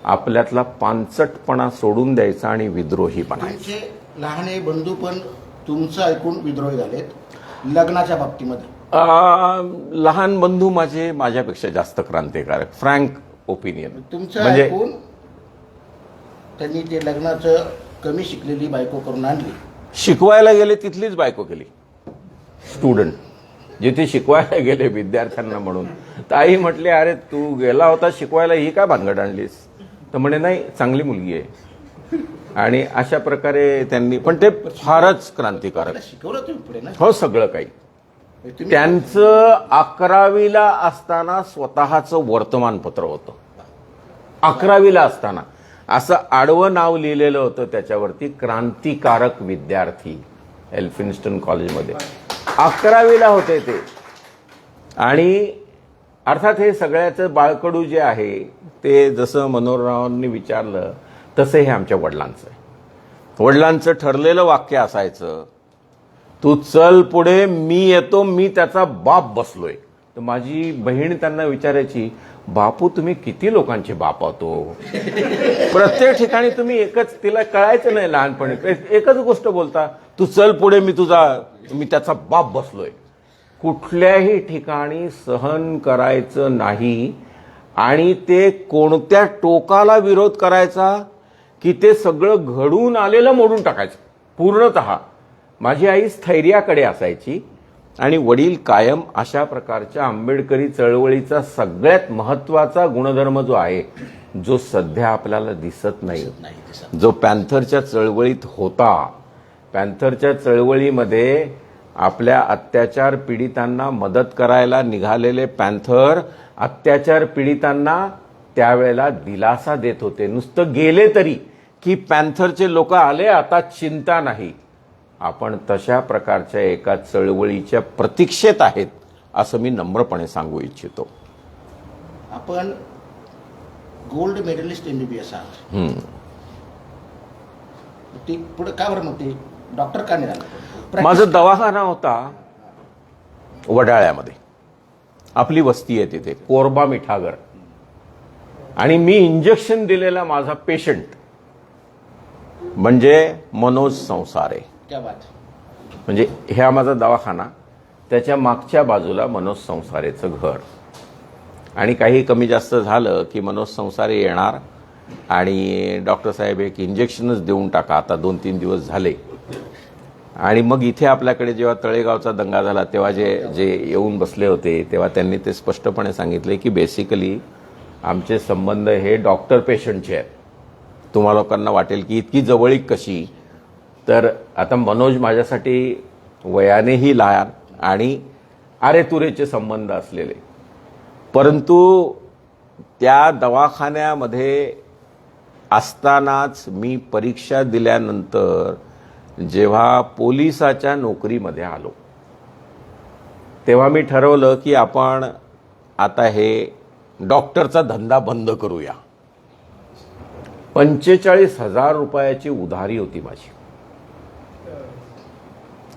आपल्यातला पानचटपणा सोडून द्यायचा आणि विद्रोही बनायचं. तुमचे लहाने बंधू पण तुमचं ऐकून विद्रोही झालेत लग्नाच्या बाबतीमध्ये? लहान बंधू माझ्यापेक्षा जास्त क्रांतिकारक, फ्रँक ओपिनियन. तुमचं ऐकून त्यांनी ते लग्नाचं कमी शिकलेली बायको करून आणली. शिकवायला गेले तिथलीच बायको केली. स्टुडंट जिथे शिकवायला गेले विद्यार्थ्यांना म्हणून, ताई म्हटले अरे तू गेला होता शिकवायला, ही काय भानगड आणलीस? तर म्हणे नाही चांगली मुलगी आहे. आणि अशा प्रकारे त्यांनी, पण ते फारच क्रांतिकारक. शिकवलं तुम्ही पुढे ना. हो, सगळं काही. तुम्ही त्यांचं 11वीला असताना स्वतःचं वर्तमानपत्र होतं. 11वीला असताना असं आडवं नाव लिहिलेलं होतं त्याच्यावरती, क्रांतिकारक विद्यार्थी, एल्फिन्स्टन कॉलेजमध्ये. 11वीला होते ते. आणि अर्थात हे सगळ्याचं बाळकडू जे आहे ते जसं मनोहररावांनी विचारलं तसं हे आमच्या वडिलांचं आहे. वडिलांचं ठरलेलं वाक्य असायचं, तू चल पुढे, मी येतो, मी त्याचा बाप बसलोय. तर माझी बहीण त्यांना विचारायची, बापू तुम्ही किती लोकांचे बाप होतो? प्रत्येक ठिकाणी तुम्ही एकच, तिला कळायचं नाही लहानपणी, एकच गोष्ट बोलता, तू चल पुढे, मी त्याचा बाप बसलोय. कुठल्याही ठिकाणी सहन करायचं नाही आणि ते कोणत्या टोकाला विरोध करायचा की ते सगळं घडून आलेलं मोडून टाकायचं पूर्णतः. माझी आई स्थैर्याकडे असायची आणि वडील कायम अशा प्रकारच्या आंबेडकरी चळवळीचा सगळ्यात महत्वाचा गुणधर्म जो आहे, जो सध्या आपल्याला दिसत नाही, जो पॅन्थरच्या चळवळीत होता. पॅन्थरच्या चळवळीमध्ये आपल्या अत्याचार पीडितांना मदत करायला निघालेले पॅन्थर अत्याचार पीडितांना त्यावेळेला दिलासा देत होते. नुसतं गेले तरी की पॅन्थरचे लोक आले, आता चिंता नाही. आपण तशा प्रकारच्या एका चळवळीच्या प्रतीक्षेत आहेत असं मी नम्रपणे सांगू इच्छितो. आपण गोल्ड मेडलिस्ट MBBS आहात. ती पुढे का बरं मग ती डॉक्टर का नाही झाला? माझा दवाखाना होता वडाळ्यामध्ये, आपली वस्ती आहे तिथे, कोरबा मिठागर. आणि मी इंजेक्शन दिलेला माझा पेशंट म्हणजे मनोज संसारे. क्या बात. म्हणजे ह्या माझा दवाखाना, त्याच्या मागच्या बाजूला मनोज संसारेचं घर. आणि काही कमी जास्त झालं की मनोज संसारे येणार आणि डॉक्टर साहेब एक इंजेक्शनच देऊन टाका, आता 2-3 दिवस झाले. आणि मग इथे आपल्याकडे जेव्हा तळेगावचा दंगा झाला तेव्हा जे येऊन बसले होते तेव्हा त्यांनी ते स्पष्टपणे सांगितले की बेसिकली आमचे संबंध हे डॉक्टर पेशंटचे आहेत. तुम्हा लोकांना वाटेल की इतकी जवळीक कशी, तर आता मनोज माझ्यासाठी वयानेही लहान आणि आरेतुरेचे संबंध असलेले, परंतु त्या दवाखान्यामध्ये असतानाच मी परीक्षा दिल्यानंतर जेव्हा पोलिसाच्या नोकरीमध्ये आलो तेव्हा मी ठरवलं की आपण आता हे डॉक्टरचा धंदा बंद करूया. 45,000 रुपयाची उधारी होती माझी.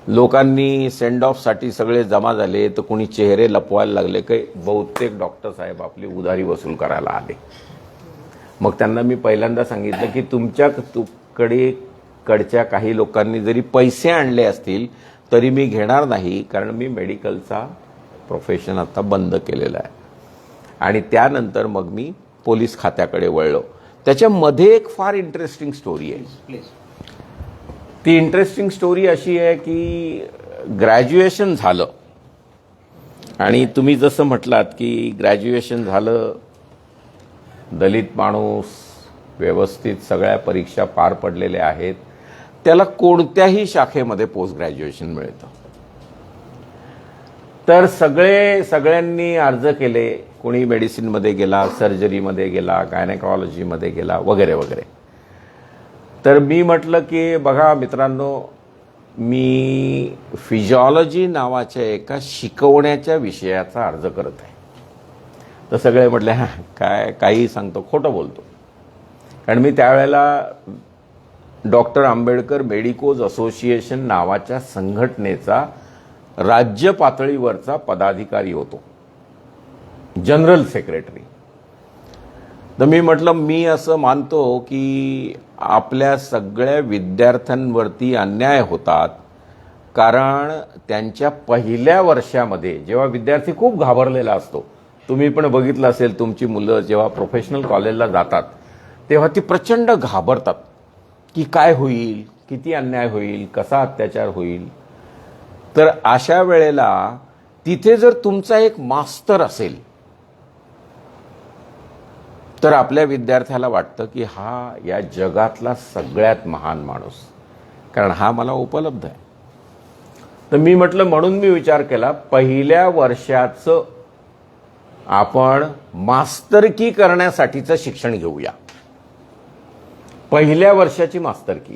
लोकांनी सेंड ऑफ साठी सगळे जमा झाले, तर कोणी चेहरे लपवायला लागले, काही बहुतेक डॉक्टर साहेब आपली उधारी वसूल करायला आले. मग त्यांना मी पहिल्यांदा सांगितलं की तुमच्याकडच्या काही लोकांनी जरी पैसे आणले असतील तरी मी घेणार नाही, कारण मी मेडिकलचा प्रोफेशन आता बंद केलेला आहे. आणि त्यानंतर मग मी पोलीस खात्याकडे वळलो. त्याच्यामध्ये एक फार इंटरेस्टिंग स्टोरी आहे. ती इंटरेस्टिंग स्टोरी अशी आहे की ग्रॅज्युएशन झालं आणि तुम्ही जसं म्हटलात की ग्रॅज्युएशन झालं, दलित माणूस, व्यवस्थित सगळ्या परीक्षा पार पडलेल्या आहेत, त्याला कोणत्याही शाखेमध्ये पोस्ट ग्रॅज्युएशन मिळतं. तर सगळ्यांनी अर्ज केले. कोणी मेडिसिनमध्ये गेला, सर्जरीमध्ये गेला, गायनेकॉलॉजीमध्ये गेला, वगैरे वगैरे. तर मी म्हटलं की बघा मित्रांनो, मी फिजिओलॉजी नावाच्या एका शिकवण्याच्या विषयाचा अर्ज करत आहे. तर सगळे म्हटले काही सांगतो, खोटं बोलतो. कारण मी त्यावेळेला डॉक्टर आंबेडकर मेडिकोज असोसिएशन नावाच्या संघटनेचा राज्य पातळीवरचा पदाधिकारी होतो, जनरल सेक्रेटरी. तर मी म्हटलं मी असं मानतो की आपल्या सगळ्या विद्यार्थ्यांवरती अन्याय होतात, कारण त्यांच्या पहिल्या वर्षामध्ये जेव्हा विद्यार्थी खूप घाबरलेला असतो, तुम्ही पण बघितलं असेल, तुमची मुलं जेव्हा प्रोफेशनल कॉलेजला जातात तेव्हा ती प्रचंड घाबरतात की काय होईल, किती अन्याय होईल, कसा अत्याचार होईल. तर अशा वेळेला तिथे जर तुमचा एक मास्तर असेल तर आपल्या विद्यार्थ्याला वाटतं की हा या जगातला सगळ्यात महान माणूस, कारण हा मला उपलब्ध आहे. तर मी म्हटलं, म्हणून मी विचार केला पहिल्या वर्षाचं आपण मास्तरकी करण्यासाठीचं शिक्षण घेऊया. पहिल्या वर्षाची मास्तरकी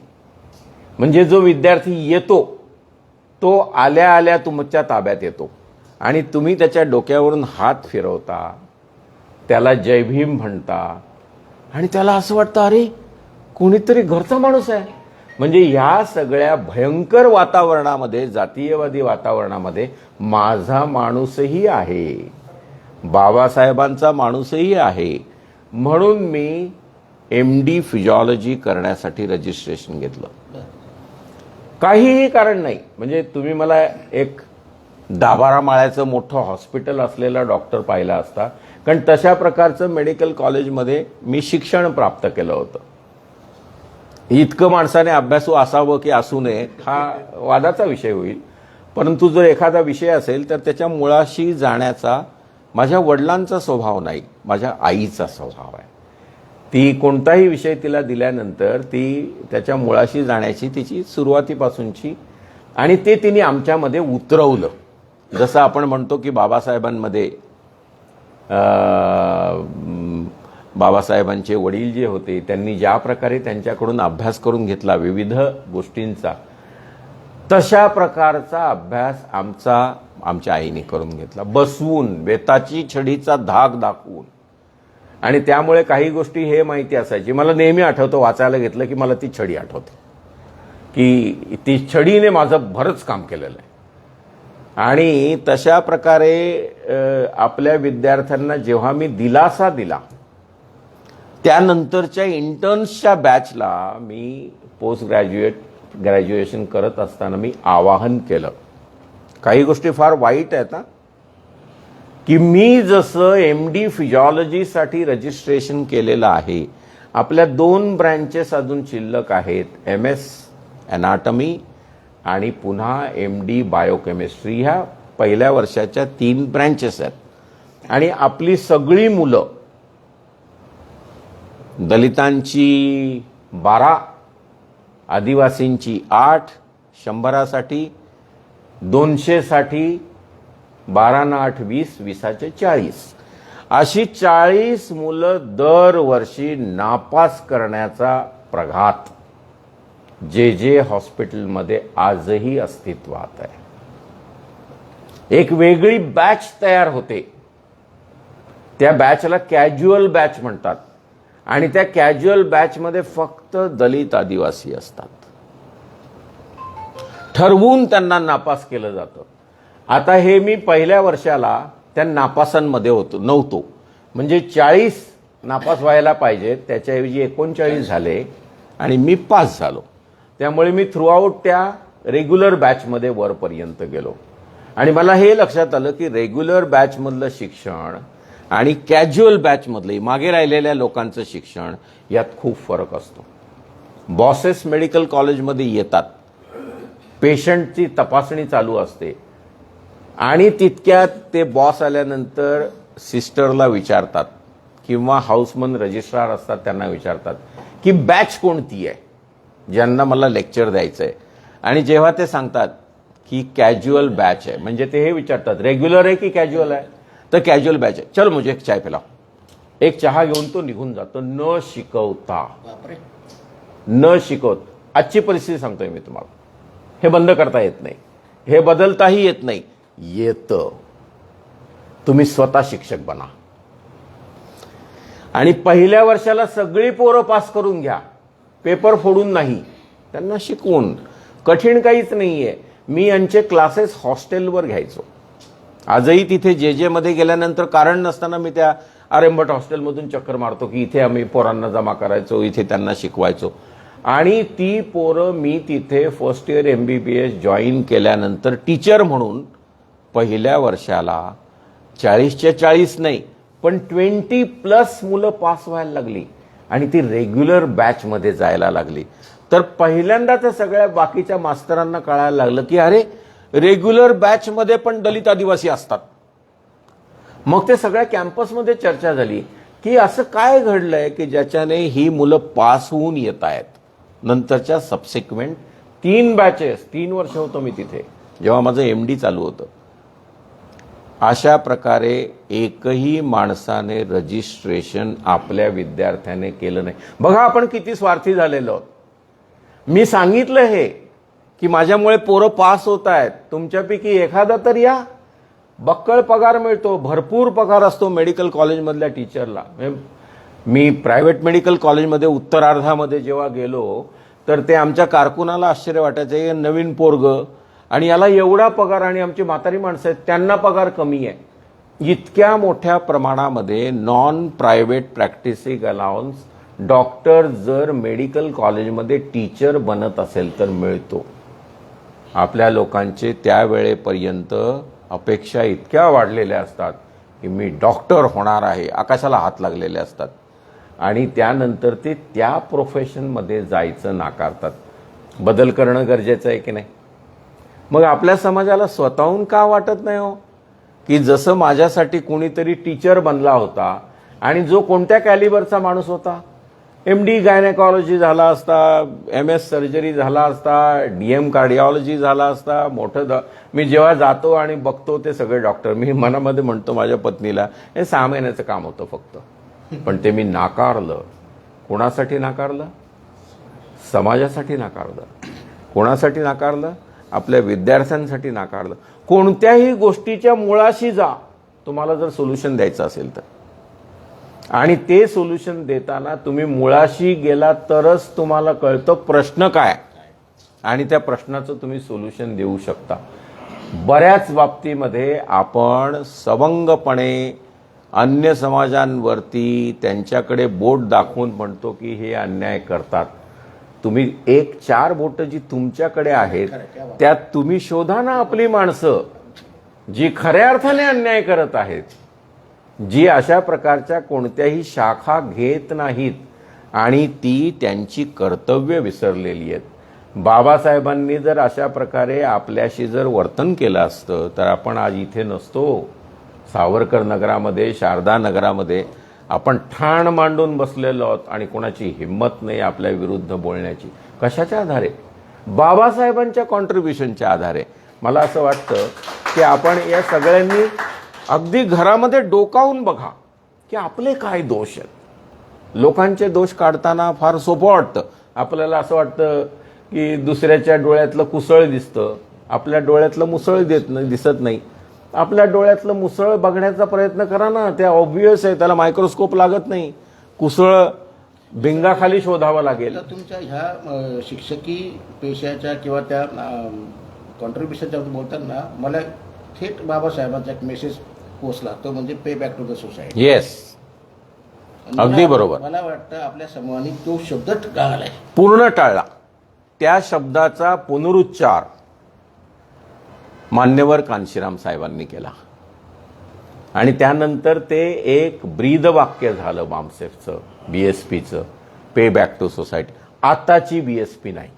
म्हणजे जो विद्यार्थी येतो तो आल्या आल्या तुमच्या ताब्यात येतो आणि तुम्ही त्याच्या डोक्यावरून हात फिरवता, त्याला जय भीम म्हणता आणि त्याला असं वाटतं अरे कोणीतरी घरचा माणूस आहे. म्हणजे ह्या सगळ्या भयंकर वातावरणामध्ये, जातीयवादी वातावरणामध्ये माझा माणूसही आहे, बाबासाहेबांचा माणूसही आहे. म्हणून मी MD फिजिओलॉजी करण्यासाठी रजिस्ट्रेशन घेतलं. काहीही कारण नाही. म्हणजे तुम्ही मला एक 10-12 माळ्याचं मोठं हॉस्पिटल असलेला डॉक्टर पाहिला असता, कारण तशा प्रकारचं मेडिकल कॉलेजमध्ये मी शिक्षण प्राप्त केलं होतं. इतकं माणसाने अभ्यासू असावं की असू नये हा वादाचा विषय होईल, परंतु जर एखादा विषय असेल तर त्याच्या मुळाशी जाण्याचा माझ्या वडिलांचा स्वभाव नाही, माझ्या आईचा स्वभाव आहे. ती कोणताही विषय तिला दिल्यानंतर ती त्याच्या मुळाशी जाण्याची तिची सुरुवातीपासूनची, आणि ते तिने आमच्यामध्ये उतरवलं. जसं आपण म्हणतो की बाबासाहेबांमध्ये बाबासाहेबांचे वडील जे होते त्यांनी ज्या प्रकारे त्यांच्याकडून अभ्यास करून घेतला विविध गोष्टींचा, तशा प्रकारचा अभ्यास आमच्या आईने करून घेतला, बसवून बेताची छडीचा धाक दाखवून. आणि त्यामुळे काही गोष्टी हे माहिती असायची. मला नेहमी आठवतं, वाचायला घेतलं की मला ती छडी आठवते की ती छडीने माझं बरंच काम केलेलं आहे. आणि तशा प्रकारे आपल्या विद्यार्थ्यांना जेव्हा मी दिलासा दिला, त्यानंतरच्या इंटर्न्सच्या बॅचला मी ग्रॅज्युएशन करत असताना मी आवाहन केलं. काही गोष्टी फार वाईट आहेत ना, की मी जसं MD फिजिओलॉजीसाठी रजिस्ट्रेशन केलेलं आहे, आपल्या 2 ब्रँचेस अजून शिल्लक आहेत, MS ॲनाटॉमी आणि पुन्हा MD बायोकेमिस्ट्री. ह्या पहिल्या वर्षाच्या 3 ब्रँचेस आहेत. आणि आपली सगळी मुलं, दलितांची 12, आदिवासींची 8, 100साठी, 200साठी 12 न 8 20, 20चे 40, अशी 40 मुलं दरवर्षी नापास करण्याचा प्रघात जे हॉस्पिटलमध्ये आजही अस्तित्वात आहे. एक वेगळी बॅच तयार होते, त्या बॅचला कॅज्युअल बॅच म्हणतात, आणि त्या कॅज्युअल बॅचमध्ये फक्त दलित आदिवासी असतात. ठरवून त्यांना नापास केलं जातं. आता हे मी पहिल्या वर्षाला त्या नापासांमध्ये नव्हतो. म्हणजे 40 नापास व्हायला पाहिजे, त्याच्याऐवजी 39 झाले आणि मी पास झालो. त्यामुळे मी थ्रूआउट त्या रेग्युलर बॅचमध्ये वरपर्यंत गेलो. आणि मला हे लक्षात आलं की रेग्युलर बॅचमधलं शिक्षण आणि कॅज्युअल बॅचमधले मागे राहिलेल्या लोकांचं शिक्षण यात खूप फरक असतो. बॉसेस मेडिकल कॉलेजमध्ये येतात, पेशंटची तपासणी चालू असते आणि तितक्यात ते बॉस आल्यानंतर सिस्टरला विचारतात किंवा हाऊसमन रजिस्ट्रार असतात त्यांना विचारतात की बॅच कोणती आहे ज्यांना मला लेक्चर द्यायचं आहे. आणि जेव्हा ते सांगतात की कॅज्युअल बॅच आहे, म्हणजे ते हे विचारतात रेग्युलर आहे की कॅज्युअल आहे, तर कॅज्युअल बॅच आहे, चल मुझे एक चाय पिलाओ. एक चहा घेऊन तो निघून जातो, न शिकवता. न शिकवत. आजची परिस्थिती सांगतोय मी तुम्हाला. हे बंद करता येत नाही, हे बदलताही येत नाही. येतं, तुम्ही स्वतः शिक्षक बना. आणि पहिल्या वर्षाला सगळी पोरं पास करून घ्या, पेपर फोडून नाही, त्यांना शिकवून. कठीण काहीच नाहीये. मी यांचे क्लासेस हॉस्टेलवर घ्यायचो. आजही तिथे जे मध्ये गेल्यानंतर कारण नसताना मी त्या आरेंबट हॉस्टेलमधून चक्कर मारतो की इथे आम्ही पोरांना जमा करायचो, इथे त्यांना शिकवायचो. आणि ती पोरं मी तिथे फर्स्ट इयर MBBS जॉईन केल्यानंतर टीचर म्हणून पहिल्या वर्षाला 40च्या 40 नाही पण 20+ मुलं पास व्हायला लागली आणि ती रेग्युलर बॅचमध्ये जायला लागली. तर पहिल्यांदा त्या सगळ्या बाकीच्या मास्तरांना कळायला लागलं की अरे रेग्युलर बॅचमध्ये पण दलित आदिवासी असतात. मग ते सगळ्या कॅम्पसमध्ये चर्चा झाली की असं काय घडलंय की ज्याच्याने ही मुलं पास होऊन येत आहेत. नंतरच्या सबसिक्वेंट 3 बॅचेस, 3 वर्ष होतो मी तिथे जेव्हा माझं MD चालू होतं. अशा प्रकारे एकही माणसाने रजिस्ट्रेशन आपल्या विद्यार्थ्याने केलं नाही. बघा आपण किती स्वार्थी झालेलो आहोत. मी सांगितलं हे की माझ्यामुळे पोरं पास होत आहेत, तुमच्यापैकी एखादा तर या. बक्कळ पगार मिळतो, भरपूर पगार असतो मेडिकल कॉलेजमधल्या टीचरला. मी प्रायव्हेट मेडिकल कॉलेजमध्ये उत्तरार्धामध्ये जेव्हा गेलो तर ते आमच्या कारकुनाला आश्चर्य वाटायचं, हे नवीन पोरग आणि याला एवढा पगार, आणि आमची म्हातारी माणसं आहेत त्यांना पगार कमी आहे. इतक्या मोठ्या प्रमाणामध्ये non private practicing allowance doctor जर मेडिकल कॉलेजमध्ये टीचर बनत असेल तर मिळतो. आपल्या लोकांचे त्यावेळेपर्यंत अपेक्षा इतक्या वाढलेल्या असतात की मी डॉक्टर होणार आहे, आकाशाला हात लागलेले असतात, आणि त्यानंतर ते त्या प्रोफेशनमध्ये जायचं नाकारतात. बदल करणं गरजेचं आहे की नाही? मग आपल्या समाजाला स्वतःहून का वाटत नाही हो की जसं माझ्यासाठी कोणीतरी टीचर बनला होता, आणि जो कोणत्या कॅलिबरचा माणूस होता, MD गायनेकॉलॉजी झाला असता, MS सर्जरी झाला असता, DM कार्डिओलॉजी झाला असता, मी जेव्हा जातो आणि बघतो ते सगळे डॉक्टर, मी मनामध्ये म्हणतो माझ्या पत्नीला, हे 6 महिन्याचं काम होतं फक्त. पण ते मी नाकारलं. कोणासाठी नाकारलं? समाजासाठी नाकारलं. कोणासाठी नाकारलं? आपल्या विद्यार्थ्यांसाठी नाकारलं. कोणत्याही गोष्टीच्या मुळाशी जा तुम्हाला जर सोल्युशन द्यायचं असेल तर, आणि ते सोल्युशन देताना तुम्ही मुळाशी गेला तरच तुम्हाला कळतं प्रश्न काय, आणि त्या प्रश्नाचं तुम्ही सोल्युशन देऊ शकता. बऱ्याच बाबतीमध्ये आपण सवंगपणे अन्य समाजांवरती त्यांच्याकडे बोट दाखवून म्हणतो की हे अन्याय करतात. तुम्ही 4 बोटं जी तुमच्याकडे आहेत त्यात तुम्ही शोधा ना आपली माणसं जी खऱ्या अर्थाने अन्याय करत आहेत, जी अशा प्रकारच्या कोणत्याही शाखा घेत नाहीत आणि ती त्यांची कर्तव्य विसरलेली आहेत. बाबासाहेबांनी जर अशा प्रकारे आपल्याशी जर वर्तन केलं असतं तर आपण आज इथे नसतो. सावरकर नगरामध्ये, शारदा नगरामध्ये आपण ठाण मांडून बसलेलो आहोत आणि कोणाची हिंमत नाही आपल्या विरुद्ध बोलण्याची. कशाच्या आधारे? बाबासाहेबांच्या कॉन्ट्रीब्युशनच्या आधारे. मला असं वाटतं की आपण या सगळ्यांनी अगदी घरामध्ये डोकावून बघा की आपले काय दोष आहेत. लोकांचे दोष काढताना फार सोपं वाटतं. आपल्याला असं वाटतं की दुसऱ्याच्या डोळ्यातलं कुसळ दिसतं, आपल्या डोळ्यातलं मुसळ दिसत नाही. आपल्या डोळ्यातलं मुसळ बघण्याचा प्रयत्न करा ना, ते ऑब्व्हियस आहे, त्याला मायक्रोस्कोप लागत नाही. कुसळ भिंगाखाली शोधावं लागेल. तुमच्या ह्या शिक्षकी पेशाच्या किंवा त्या कॉन्ट्रीब्युशनच्या बोलताना मला थेट बाबासाहेबांचा एक मेसेज पोचला, तो म्हणजे pay back to the society. Yes, अगदी बरोबर. मला वाटतं आपल्या समूहाने तो शब्द टाळलाय, पूर्ण टाळला. त्या शब्दाचा पुनरुच्चार मान्यवर कांशीराम साहेबांनी केला, आणि त्यानंतर ते एक ब्रीद वाक्य झालं बामसेफचं, BSPचं, पे बॅक टू सोसायटी. आताची BSP नाही.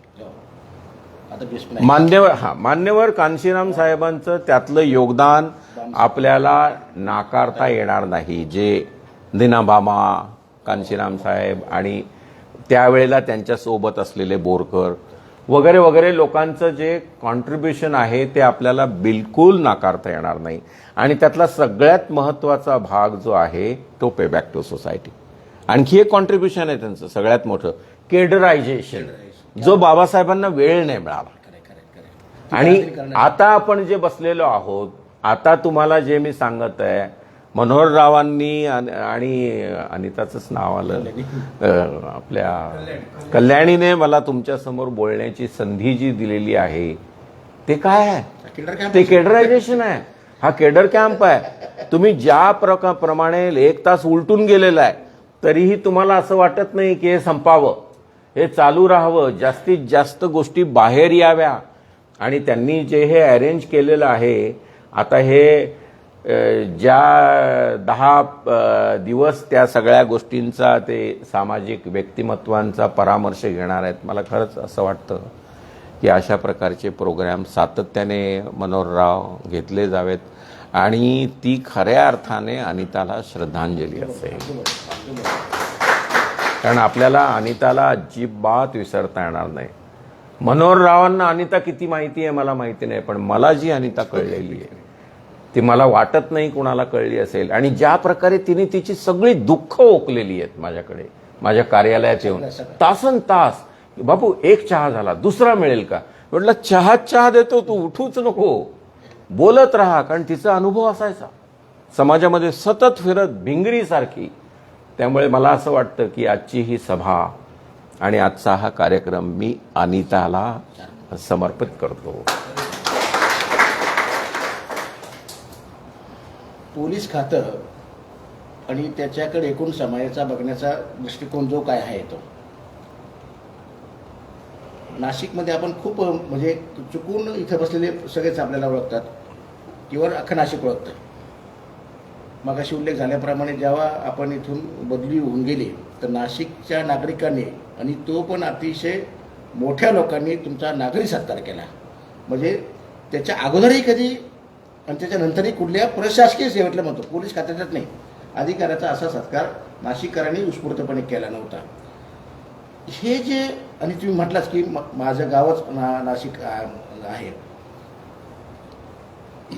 मान्यवर कांशीराम साहेबांचं त्यातलं योगदान आपल्याला नाकारता येणार नाही. जे दिनाबामा, कांशीराम साहेब आणि त्यावेळेला त्यांच्या सोबत असलेले बोरकर वगैरे वगैरे लोकांचं जे कॉन्ट्रीब्युशन आहे ते आपल्याला बिलकुल नाकारता येणार नाही. आणि त्यातला सगळ्यात महत्वाचा भाग जो आहे तो पे बॅक टू सोसायटी. आणखी एक कॉन्ट्रीब्युशन आहे त्यांचं सगळ्यात मोठं, केडरायझेशन, जो बाबासाहेबांना वेळ नाही मिळाला. आणि आता आपण जे बसलेलो आहोत, आता तुम्हाला जे मी सांगत आहे, मनोहररावांनी आणि अनिताचंच नाव आलं, आपल्या कल्याणीने मला तुमच्या समोर बोलण्याची संधी जी दिलेली आहे ते काय आहे? ते केडरायझेशन आहे. हा केडर कॅम्प आहे. तुम्ही ज्या प्रमाणे 1 तास उलटून गेलेला आहे तरीही तुम्हाला असं वाटत नाही की हे संपावं, हे चालू राहावं, जास्तीत जास्त गोष्टी बाहेर याव्या. आणि त्यांनी जे हे अरेंज केलेलं आहे, आता हे ज्या 10 दिवस त्या सगळ्या गोष्टींचा ते सामाजिक व्यक्तिमत्वांचा परामर्श घेणार आहेत, मला खरंच असं वाटतं की अशा प्रकारचे प्रोग्राम सातत्याने मनोहरराव घेतले जावेत. आणि ती खऱ्या अर्थाने अनिताला श्रद्धांजली असेल. कारण आपल्याला अनिताला अजिबात विसरता येणार नाही. मनोहर रावांना अनिता किती माहिती आहे मला माहिती नाही, पण मला जी अनिता कळलेली आहे ती मला वाटत नाही कुणाला कळली असेल. आणि ज्या प्रकारे तिने तिची सगळी दुःख ओकलेली आहेत माझ्याकडे, माझ्या कार्यालयात येऊन तासन तास, बापू एक चहा झाला, दुसरा मिळेल का, म्हटलं चहा देतो, तू उठूच नको, बोलत राहा. कारण तिचा अनुभव असायचा समाजामध्ये सतत फिरत भिंगरीसारखी. त्यामुळे मला असं वाटतं की आजची ही सभा आणि आजचा हा कार्यक्रम मी अनिताला समर्पित करतो. पोलीस खातं आणि त्याच्याकडे एकूण समाजाचा बघण्याचा दृष्टिकोन जो काय आहे तो नाशिकमध्ये आपण खूप म्हणजे चुकून इथं बसलेले सगळेच आपल्याला ओळखतात किंवा अख्खं नाशिक ओळखतं. मगाशी उल्लेख झाल्याप्रमाणे जेव्हा आपण इथून बदली होऊन गेली तर नाशिकच्या नागरिकांनी आणि तो पण अतिशय मोठ्या लोकांनी तुमचा नागरी सत्कार केला. म्हणजे त्याच्या अगोदरही कधी आणि त्याच्यानंतरही कुठल्या प्रशासकीय सेवेतला म्हणतो, पोलीस खात्यातच नाही, अधिकाऱ्याचा असा सत्कार नाशिककरांनी उत्स्फूर्तपणे केला नव्हता. हे जे आणि तुम्ही म्हटलाच की माझं गावच नाशिक आहे.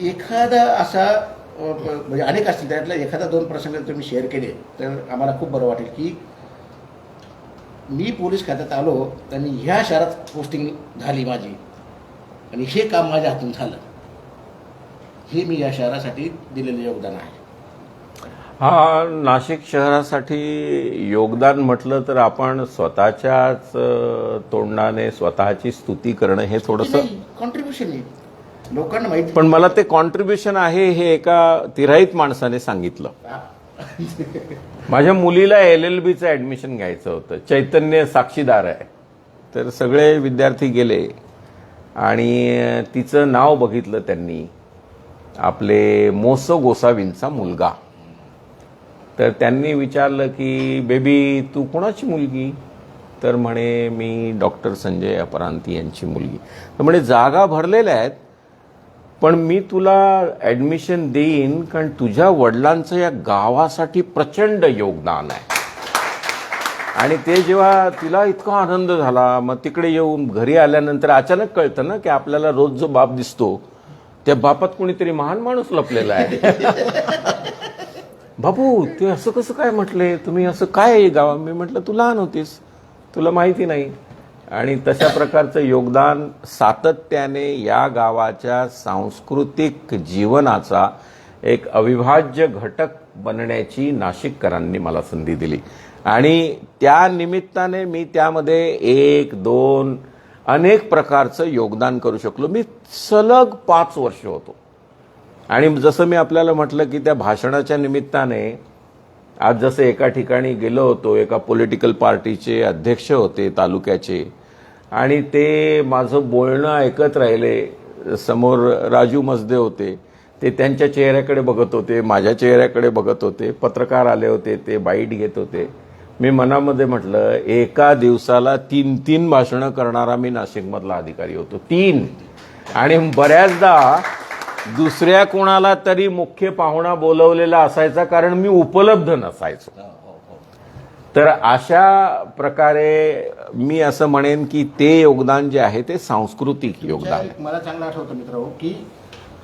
एखादा असा म्हणजे अनेक असतील त्यातला एखादा दोन प्रसंग तुम्ही शेअर केले तर आम्हाला खूप बरं वाटेल की मी पोलीस खात्यात आलो आणि ह्या शहरात पोस्टिंग झाली माझी आणि हे काम माझ्या हातून झालं, हे मी या शहरासाठी दिलेलं योगदान आहे. हा नाशिक शहरासाठी योगदान म्हटलं तर आपण स्वतःच्याच तोंडाने स्वतःची स्तुती करणं हे थोडंसं कॉन्ट्रीब्युशन आहे, लोकांना माहिती. पण मला ते कॉन्ट्रीब्युशन आहे हे एका तिराईत माणसाने सांगितलं. माझ्या मुलीला LLBचं ऍडमिशन घ्यायचं होतं, चैतन्य साक्षीदार आहे. तर सगळे विद्यार्थी गेले आणि तिचं नाव बघितलं त्यांनी, आपले मोसो गोसावींचा मुलगा. तर त्यांनी विचारलं की बेबी तू कोणाची मुलगी, तर म्हणे मी डॉक्टर संजय अपरांती यांची मुलगी. तर म्हणे जागा भरलेल्या आहेत पण मी तुला ऍडमिशन देईन कारण तुझ्या वडिलांचं या गावासाठी प्रचंड योगदान आहे. आणि ते जेव्हा तिला इतका आनंद झाला, मग तिकडे येऊन घरी आल्यानंतर अचानक कळतं ना की आपल्याला रोज जो बाप दिसतो त्या बापात कोणीतरी महान माणूस लपलेला आहे. बापू ते असं कसं काय म्हटले तुम्ही, असं काय आहे गावा. मी म्हटलं तू लहान होतीस, तुला माहिती नाही. आणि तशा प्रकारचं योगदान सातत्याने या गावाच्या सांस्कृतिक जीवनाचा एक अविभाज्य घटक बनण्याची नाशिककरांनी मला संधी दिली. आणि त्या निमित्ताने मी त्यामध्ये 1, 2 अनेक प्रकारचं योगदान करू शकलो. मी सलग 5 वर्ष होतो. आणि जसं मी आपल्याला म्हटलं की त्या भाषणाच्या निमित्ताने आज जसं एका ठिकाणी गेलो होतो, एका पॉलिटिकल पार्टीचे अध्यक्ष होते तालुक्याचे आणि ते माझं बोलणं ऐकत राहिले. समोर राजू मजदे होते, ते त्यांच्या चेहऱ्याकडे बघत होते, माझ्या चेहऱ्याकडे बघत होते. पत्रकार आले होते, ते बाईट घेत होते. मी मनामध्ये म्हटलं एका दिवसाला 3 भाषणं करणारा मी नाशिकमधला अधिकारी होतो, 3. आणि बऱ्याचदा दुसऱ्या कोणाला तरी मुख्य पाहुणा बोलवलेला असायचा कारण मी उपलब्ध नसायचो. तर अशा प्रकारे मी असं म्हणेन की ते योगदान जे आहे ते सांस्कृतिक योगदान. मला चांगलं आठवतं मित्र की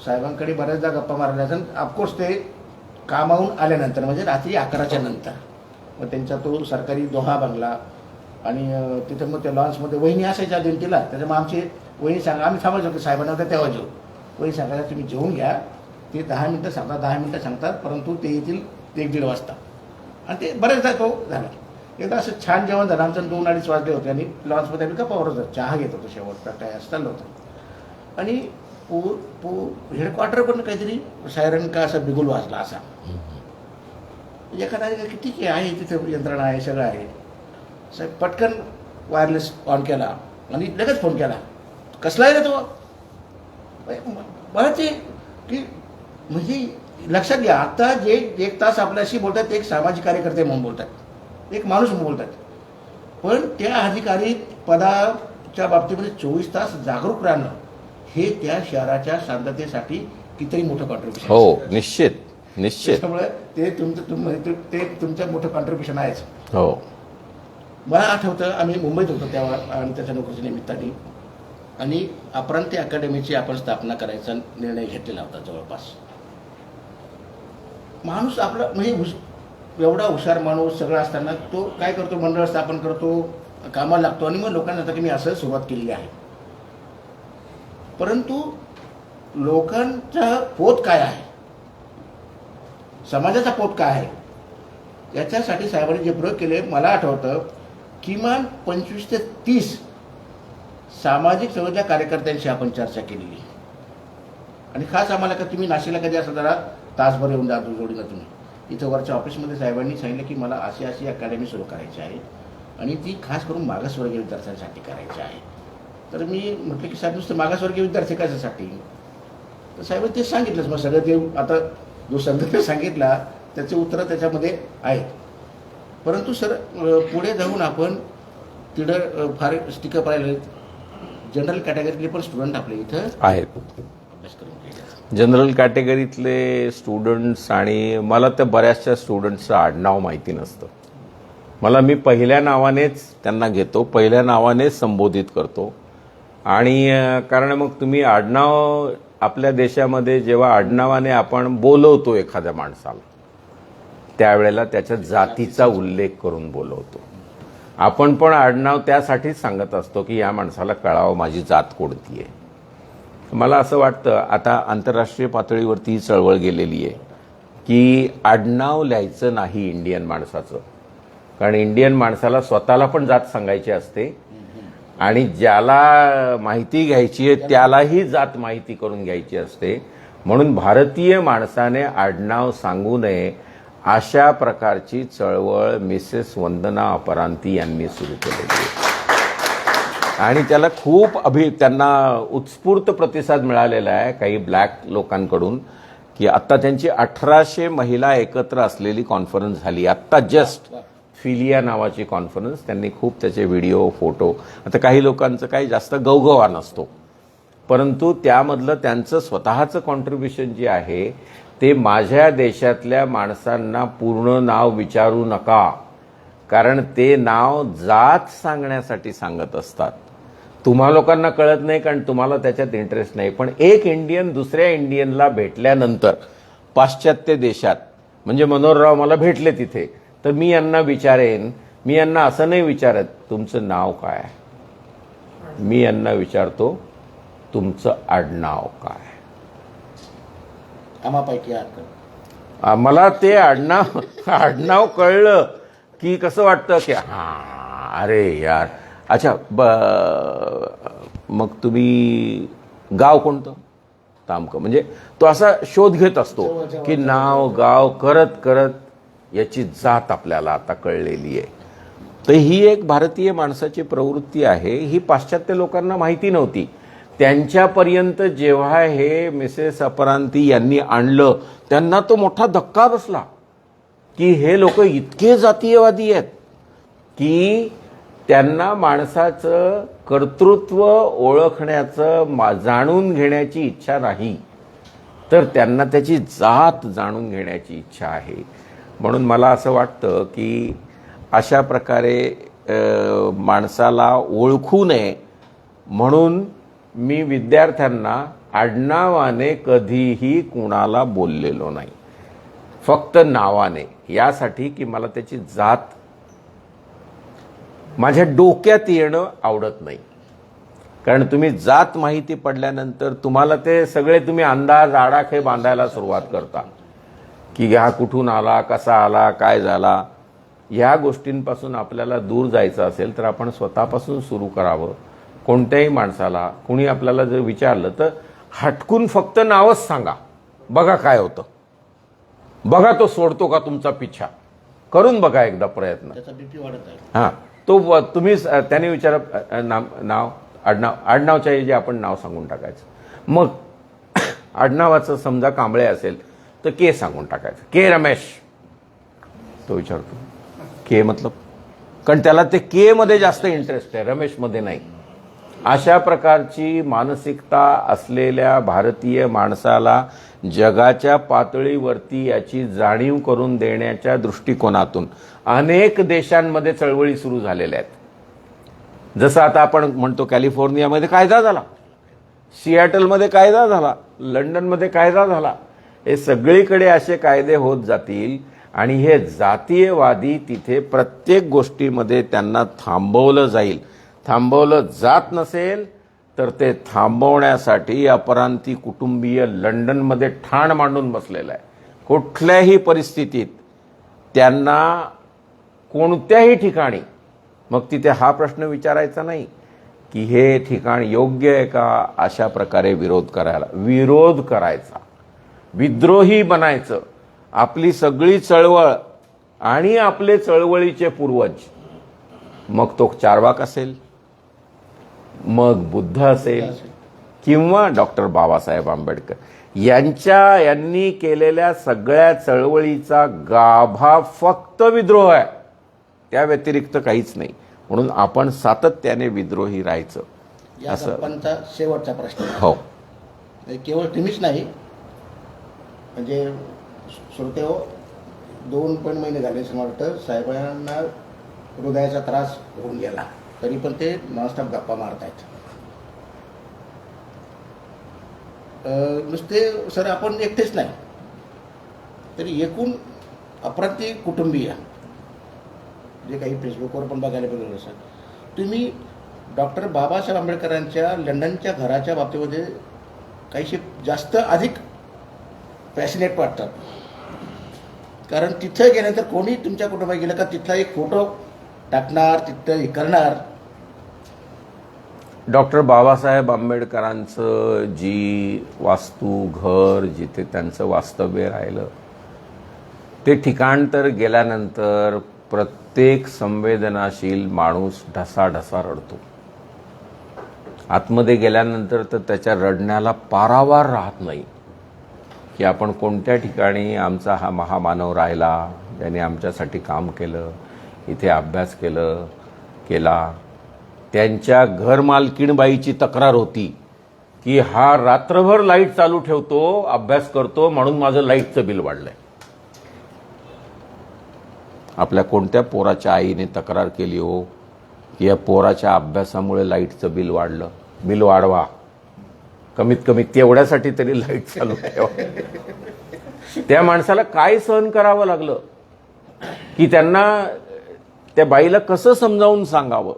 साहेबांकडे बऱ्याचदा गप्पा मारल्या. ऑफकोर्स ते कामावून आल्यानंतर म्हणजे रात्री 11च्या नंतर मग त्यांचा तो सरकारी दोहा बंगला आणि तिथं मग त्या लॉन्समध्ये वहिनी असायच्या दिंडीला. त्याच्यामुळे आमची वहिनी सांगा, आम्ही थांबायचो की साहेबांना होतं तेव्हा जेव. वहिनी सांगायला तुम्ही जेवून घ्या, ते 10 मिनिटं सांगतात, 10 मिनिटं सांगतात, परंतु ते येतील 1-1.5 वाजता. आणि ते बरेचदा तो झाला. एकदा असं छान जेवण झालं आमचं, 2-2:30 वाजले होते आणि लॉन्समध्ये आम्ही गप्पा मारत होतो, चहा घेत होतो, शेवटचा काय असं चाललं होतं. आणि हेडक्वार्टर पण काहीतरी सायरन का असं बिगुल वाजला असा. एखादा ठीक आहे तिथे यंत्रणा आहे, सगळं आहे. साहेब पटकन वायरलेस ऑन केला आणि लगेच फोन केला. कसला आहे रे तो. मला ते की म्हणजे लक्षात घ्या, आता जे 1 तास आपल्याशी बोलतात ते एक सामाजिक कार्यकर्ते म्हणून बोलतात, एक माणूस म्हणून बोलतात. पण त्या अधिकारी पदाच्या बाबतीमध्ये 24 तास जागरूक राहणं हे त्या शहराच्या शांततेसाठी कितीतरी मोठं कॉन्ट्रीब्युशन. हो, निश्चित निश्चित. त्यामुळे ते ते तुमचं मोठं कॉन्ट्रीब्युशन आहेच. हो. मला आठवतं आम्ही मुंबईत होतो तेव्हा आणि त्याच्या नोकरीच्या निमित्ताने, आणि अपरांती अकॅडमीची आपण स्थापना करायचा निर्णय घेतलेला होता. जवळपास माणूस आपला म्हणजे एवढा हुशार माणूस सगळं असताना तो काय करतो, मंडळ स्थापन करतो, कामाला लागतो आणि मग लोकांना सांगतो की मी असं सुरुवात केलेली आहे. परंतु लोकांचा पोत काय आहे, समाजाचा पोत काय आहे, याच्यासाठी साहेबांनी जे प्रयोग केले, मला आठवतं किमान 25 ते 30 सामाजिक संवेदना कार्यकर्त्यांशी आपण चर्चा केलेली. आणि खास आम्हाला का तुम्ही नाशिकला कधी असं जरा तासभर येऊन जा जोडीनं तुम्ही. इथं वरच्या ऑफिसमध्ये साहेबांनी सांगितलं की मला अशी अकॅडमी सुरू करायची आहे आणि ती खास करून मागासवर्गीय विद्यार्थ्यांसाठी करायची आहे. तर मी म्हटलं की साहेब नुसतं मागासवर्गीय विद्यार्थी कशासाठी? तर साहेबांनी तेच सांगितलंच. मग सगळं ते आता जो संदर्भ सांगितला त्याचे उत्तरं त्याच्यामध्ये आहेत. परंतु सर पुढे जाऊन आपण तिथं फार स्टिकअप राहिले. जनरल कॅटेगरीतले पण स्टुडंट आपले इथं आहेत, अभ्यास करून गेले. जनरल कॅटेगरीतले स्टुडंट्स. आणि मला त्या बऱ्याचशा स्टुडंट्सचं आडनाव माहिती नसतं. मला मी पहिल्या नावानेच त्यांना घेतो, पहिल्या नावानेच संबोधित करतो. आणि कारण मग तुम्ही आडनाव आपल्या देशामध्ये जेव्हा आडनावाने आपण बोलवतो एखाद्या माणसाला, त्यावेळेला त्याच्या जातीचा उल्लेख करून बोलवतो. आपण पण आडनाव त्यासाठीच सांगत असतो की या माणसाला कळावं माझी जात कोणती आहे. मला असं वाटतं आता आंतरराष्ट्रीय पातळीवरती चळवळ गेलेली आहे की आडनाव लिहायचं नाही इंडियन माणसाचं. कारण इंडियन माणसाला स्वतःला पण जात सांगायची असते आणि ज्याला माहिती घ्यायची आहे त्यालाही जात माहिती करून घ्यायची असते. म्हणून भारतीय माणसाने आडनाव सांगू नये अशा प्रकारची चळवळ मिसेस वंदना अपरांती यांनी सुरू केलेली आहे. आणि त्याला खूप त्यांना उत्स्फूर्त प्रतिसाद मिळालेला आहे काही ब्लॅक लोकांकडून की आत्ता त्यांची 1800 महिला एकत्र असलेली कॉन्फरन्स झाली. आत्ता जस्ट फिलिया नावाची कॉन्फरन्स. त्यांनी खूप त्याचे व्हिडिओ फोटो. आता काही लोकांचं काही जास्त गवगवा नसतो, परंतु त्यामधलं त्यांचं स्वतःचं कॉन्ट्रीब्युशन जे आहे ते माझ्या देशातल्या माणसांना पूर्ण नाव विचारू नका, कारण ते नाव जात सांगण्यासाठी सांगत असतात. तुम्हा लोकांना कळत नाही कारण तुम्हाला त्याच्यात इंटरेस्ट नाही. पण एक इंडियन दुसऱ्या इंडियनला भेटल्यानंतर पाश्चात्य देशात, म्हणजे मनोहरराव मला भेटले तिथे, तर मी यांना विचारेन, मी यांना असं नाही विचारत तुमचं नाव काय, मी यांना विचारतो तुमचं आडनाव काय. आम्हापैकी मला ते आडनाव कळलं की कसं वाटतं की अरे यार अच्छा मग तुम्ही गाव कोणतं तामकं, म्हणजे तो असा शोध घेत असतो की नाव गाव करत करत याची जात आपल्याला आता कळलेली आहे. तर ही एक भारतीय माणसाची प्रवृत्ती आहे. ही पाश्चात्य लोकांना माहिती नव्हती. त्यांच्यापर्यंत जेव्हा हे मिसेस अपरांती यांनी आणलं त्यांना तो मोठा धक्का बसला की हे लोक इतके जातीयवादी आहेत की त्यांना माणसाचं कर्तृत्व ओळखण्याचं जाणून घेण्याची इच्छा नाही, तर त्यांना त्याची जात जाणून घेण्याची इच्छा आहे. म्हणून मला असं वाटतं की अशा प्रकारे माणसाला ओळखू नये म्हणून मी विद्यार्थ्यांना आडनावाने कधीही कुणाला बोललेलो नाही, फक्त नावाने, यासाठी की मला त्याची जात माझ्या डोक्यात येणं आवडत नाही. कारण तुम्ही जात माहिती पडल्यानंतर तुम्हाला ते सगळे तुम्ही अंदाज आडाखे बांधायला सुरुवात करता की हा कुठून आला, कसा आला, काय झाला. ह्या गोष्टींपासून आपल्याला दूर जायचं असेल तर आपण स्वतःपासून सुरू करावं. कोणत्याही माणसाला कुणी आपल्याला जर विचारलं तर हटकून फक्त नावच सांगा, बघा काय होतं, बघा तो सोडतो का तुमचा पिछा, करून बघा एकदा प्रयत्न. त्याचा बीपी वाढत आहे. हां, तो तुम्ही त्याने विचारा नाव आडनावच्या ऐवजी आपण नाव सांगून टाकायचं. मग आडनावाचं समजा कांबळे असेल तर के सांगून टाकायचं, के रमेश. तो विचारतो के मतलब, कारण त्याला ते के मध्ये जास्त इंटरेस्ट आहे, रमेश मध्ये नाही. अशा प्रकारची मानसिकता असलेल्या भारतीय माणसाला जगाच्या पातळीवरती याची जाणीव करून देण्याच्या दृष्टिकोनातून अनेक देशांमध्ये चळवळी सुरू झालेल्या आहेत. जसं आता आपण म्हणतो कॅलिफोर्नियामध्ये कायदा झाला, सियाटलमध्ये कायदा झाला, लंडनमध्ये कायदा झाला. हे सगळीकडे असे कायदे होत जातील आणि हे जातीयवादी तिथे प्रत्येक गोष्टीमध्ये त्यांना थांबवलं जाईल. थांबवलं जात नसेल तर ते थांबवण्यासाठी अपरांती कुटुंबीय लंडनमध्ये ठाण मांडून बसलेलं आहे. कुठल्याही परिस्थितीत त्यांना कोणत्याही ठिकाणी मग तिथे हा प्रश्न विचारायचा नाही की हे ठिकाण योग्य आहे का, अशा प्रकारे विरोध करायचा, विद्रोही बनायचं. आपली सगळी चळवळ आणि आपले चळवळीचे पूर्वज, मग तो चार्वाक असेल, मग बुद्ध असेल किंवा डॉक्टर बाबासाहेब आंबेडकर, यांनी केलेल्या सगळ्या चळवळीचा गाभा फक्त विद्रोह आहे, त्या व्यतिरिक्त काहीच नाही. म्हणून आपण सातत्याने विद्रोही राहायचं. या गप्पांचा शेवटचा प्रश्न. हो, केवळ तुम्हीच नाही, म्हणजे श्रोते हो, 2 महिने झाले असं वाटतं साहेबांना हृदयाचा त्रास होऊन गेला, तरी पण ते नॉनस्टॉप गप्पा मारतायत. नुसते सर आपण एकटेच नाही, तरी एकूण अपराधी कुटुंबीय जे काही फेसबुकवर पण बघायला मिळालं सर, तुम्ही डॉक्टर बाबासाहेब आंबेडकरांच्या लंडनच्या घराच्या बाबतीमध्ये काहीशी जास्त अधिक फॅसिनेट वाटतात. कारण तिथं गेल्यानंतर कोणी तुमच्या कुटुंबात गेलं का तिथला एक फोटो टाकणार, तिथं हे करणार. डॉक्टर बाबासाहेब आंबेडकरांचं जी वास्तू, घर, जिथे त्यांचं वास्तव्य राहिलं ते ठिकाण तर गेल्यानंतर प्रत्येक संवेदनाशील माणूस ढसाढसा रडतो. आतमध्ये गेल्यानंतर तर त्याच्या रडण्याला पारावार राहत नाही की आपण कोणत्या ठिकाणी आमचा हा महामानव राहिला, ज्याने आमच्यासाठी काम केलं, इथे अभ्यास केला. त्यांच्या घरमालकीणबाईची तक्रार होती की हा रात्रभर लाईट चालू ठेवतो, अभ्यास करतो, म्हणून माझं लाईटचं बिल वाढलंय. आपल्या कोणत्या पोराच्या आईने तक्रार केली हो की या पोराच्या अभ्यासामुळे लाईटचं बिल वाढलं? बिल वाढवा, कमीत कमी तेवढ्यासाठी तरी लाईट चालू ठेवा. त्या माणसाला काय सहन करावं लागलं की त्यांना त्या बाईला कसं समजावून सांगावं.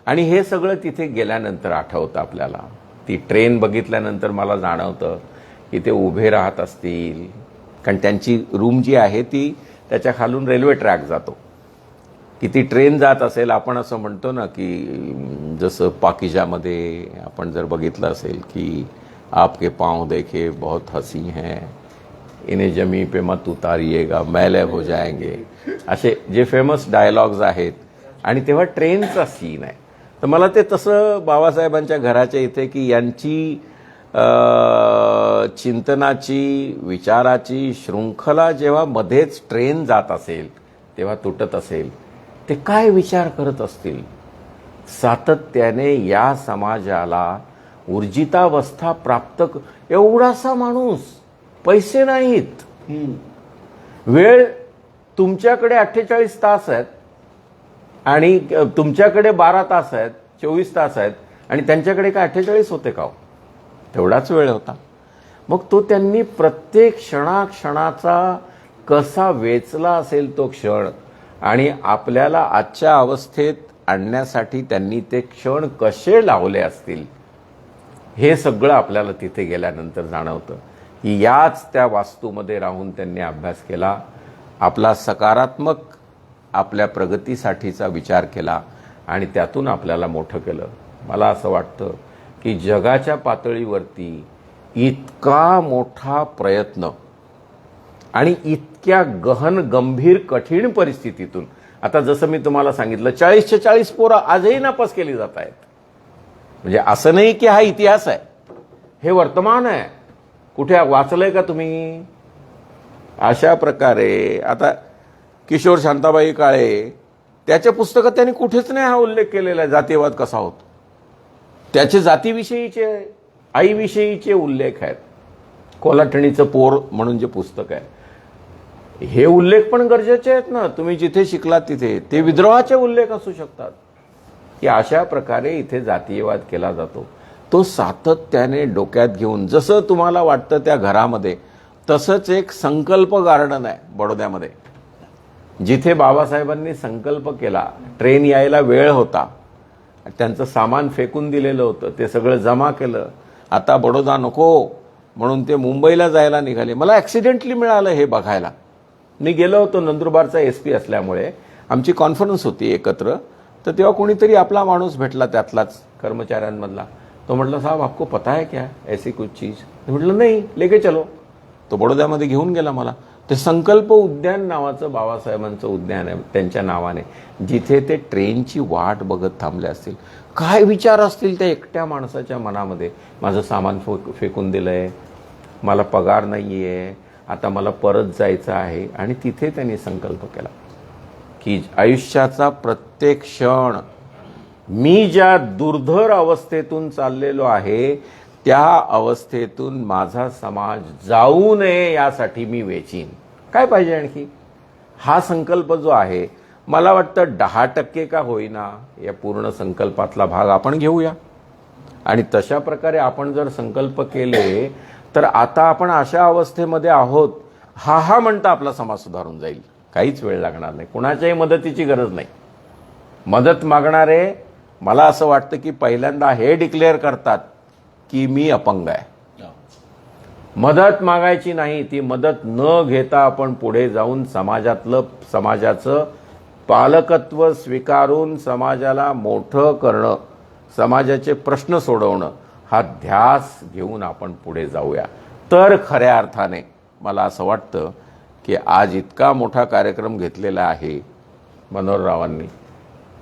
आणि हे सगळं तिथे गेल्यानंतर आठवतं आपल्याला. ती ट्रेन बघितल्यानंतर मला जाणवतं की ते उभे राहत असतील, कारण त्यांची रूम जी आहे ती त्याच्या खालून रेल्वे ट्रॅक जातो, की ती ट्रेन जात असेल. आपण असं म्हणतो ना की जसं पाकिजामध्ये आपण जर बघितलं असेल की आपके पाँव देखे बहुत हसी हैं, इन्हें जमी पे मत उतारिएगा मैले हो जाएंगे, असे जे फेमस डायलॉग्स आहेत. आणि तेव्हा ट्रेनचा सीन आहे. तर मला ते तसं बाबासाहेबांच्या घराच्या इथे की यांची चिंतनाची, विचाराची शृंखला जेव्हा मध्येच ट्रेन जात असेल तेव्हा तुटत असेल, ते काय विचार करत असतील. सातत्याने या समाजाला ऊर्जितावस्था प्राप्त एवढासा माणूस, पैसे नाहीत, वेळ तुमच्याकडे 48 तास आहेत आणि तुमच्याकडे 12 तास आहेत, 24 तास आहेत, आणि त्यांच्याकडे काय 48 होते का? तेवढाच वेळ होता. मग तो त्यांनी प्रत्येक क्षणाक्षणाचा कसा वेचला असेल तो क्षण, आणि आपल्याला आजच्या अवस्थेत आणण्यासाठी त्यांनी ते क्षण कसे लावले असतील, हे सगळं आपल्याला तिथे गेल्यानंतर जाणवतं. की याच त्या वास्तूमध्ये राहून त्यांनी अभ्यास केला, आपला सकारात्मक आपल्या प्रगतीसाठीचा विचार केला आणि त्यातून आपल्याला मोठं केलं. मला असं वाटतं की जगाच्या पातळीवरती इतका मोठा प्रयत्न आणि इतक्या गहन गंभीर कठीण परिस्थितीतून, आता जसं मी तुम्हाला सांगितलं 40च्या 40 पोरं आजही नापास केली जात आहेत. म्हणजे असं नाही की हा इतिहास आहे, हे वर्तमान आहे. कुठे वाचलंय का तुम्ही? अशा प्रकारे आता किशोर शांताबाई काळे, त्याच्या पुस्तकात त्यांनी कुठेच नाही हा उल्लेख केलेला आहे जातीयवाद कसा होतो. त्याचे जातीविषयीचे, आईविषयीचे उल्लेख आहेत. कोलाटणीचं पोर म्हणून जे पुस्तक आहे, हे उल्लेख पण गरजेचे आहेत ना. तुम्ही जिथे शिकलात तिथे ते विद्रोहाचे उल्लेख असू शकतात. की अशा प्रकारे इथे जातीयवाद केला जातो. तो सातत्याने डोक्यात घेऊन, जसं तुम्हाला वाटतं त्या घरामध्ये, तसंच एक संकल्प गार्डन आहे बडोद्यामध्ये, जिथे बाबासाहेबांनी संकल्प केला. ट्रेन यायला वेळ होता, त्यांचं सामान फेकून दिलेलं होतं, ते सगळं जमा केलं. आता बडोदा नको म्हणून ते मुंबईला जायला निघाले. मला ॲक्सिडेंटली मिळालं हे बघायला. मी गेलो होतो, नंदुरबारचा SP असल्यामुळे आमची कॉन्फरन्स होती एकत्र. तर तेव्हा कोणीतरी आपला माणूस भेटला, त्यातलाच कर्मचाऱ्यांमधला. तो म्हटलं, साहब आपको पता है क्या ऐसी कुछ चीज? म्हटलं नाही, लेके चलो. तो बडोद्यामध्ये घेऊन गेला मला. ते संकल्प उद्यान नावाचं बाबासाहेबांचं उद्यान आहे त्यांच्या नावाने, जिथे ते ट्रेनची वाट बघत थांबले असतील. काय विचार असतील त्या एकट्या माणसाच्या मनामध्ये. माझं सामान फेकून दिलंय, मला पगार नाहीये, आता मला परत जायचं आहे. आणि तिथे त्यांनी संकल्प केला की आयुष्याचा प्रत्येक क्षण मी ज्या दुर्धर अवस्थेतून चाललेलो आहे, त्या अवस्थेतून माझा समाज जाऊ नये यासाठी मी वेचीन. काय पाहिजे आणखी? हा संकल्प जो आहे, मला वाटतं 10% का होईना या पूर्ण संकल्पातला भाग आपण घेऊया. आणि तशा प्रकारे आपण जर संकल्प केले तर आता आपण अशा अवस्थेमध्ये आहोत, हा म्हणता आपला समाज सुधारून जाईल. काहीच वेळ लागणार नाही, कुणाच्याही मदतीची गरज नाही. मदत मागणारे, मला असं वाटतं की पहिल्यांदा हे डिक्लेअर करतात की मी अपंग आहे. मदत मागायची नाही, ती मदत न घेता आपण पुढे जाऊन समाजाचं पालकत्व स्वीकारून समाजाला मोठं करणं, समाजाचे प्रश्न सोडवणं, हा ध्यास घेऊन आपण पुढे जाऊया. तर खऱ्या अर्थाने मला असं वाटतं की आज इतका मोठा कार्यक्रम घेतलेला आहे मनोहररावांनी.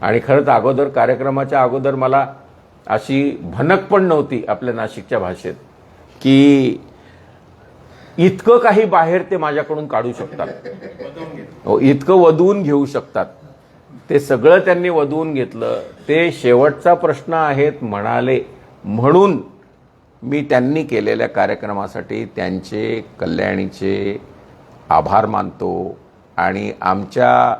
आणि खरंच अगोदर, कार्यक्रमाच्या अगोदर मला अशी भनक पण नव्हती आपल्या नाशिकच्या भाषेत की इतकं काही बाहेर ते माझ्याकडून काढू शकतात, इतकं वधवून घेऊ शकतात. ते सगळं त्यांनी वधवून घेतलं. ते शेवटचा प्रश्न आहेत म्हणाले, म्हणून मी त्यांनी केलेल्या कार्यक्रमासाठी त्यांचे, कल्याणीचे आभार मानतो. आणि आमच्या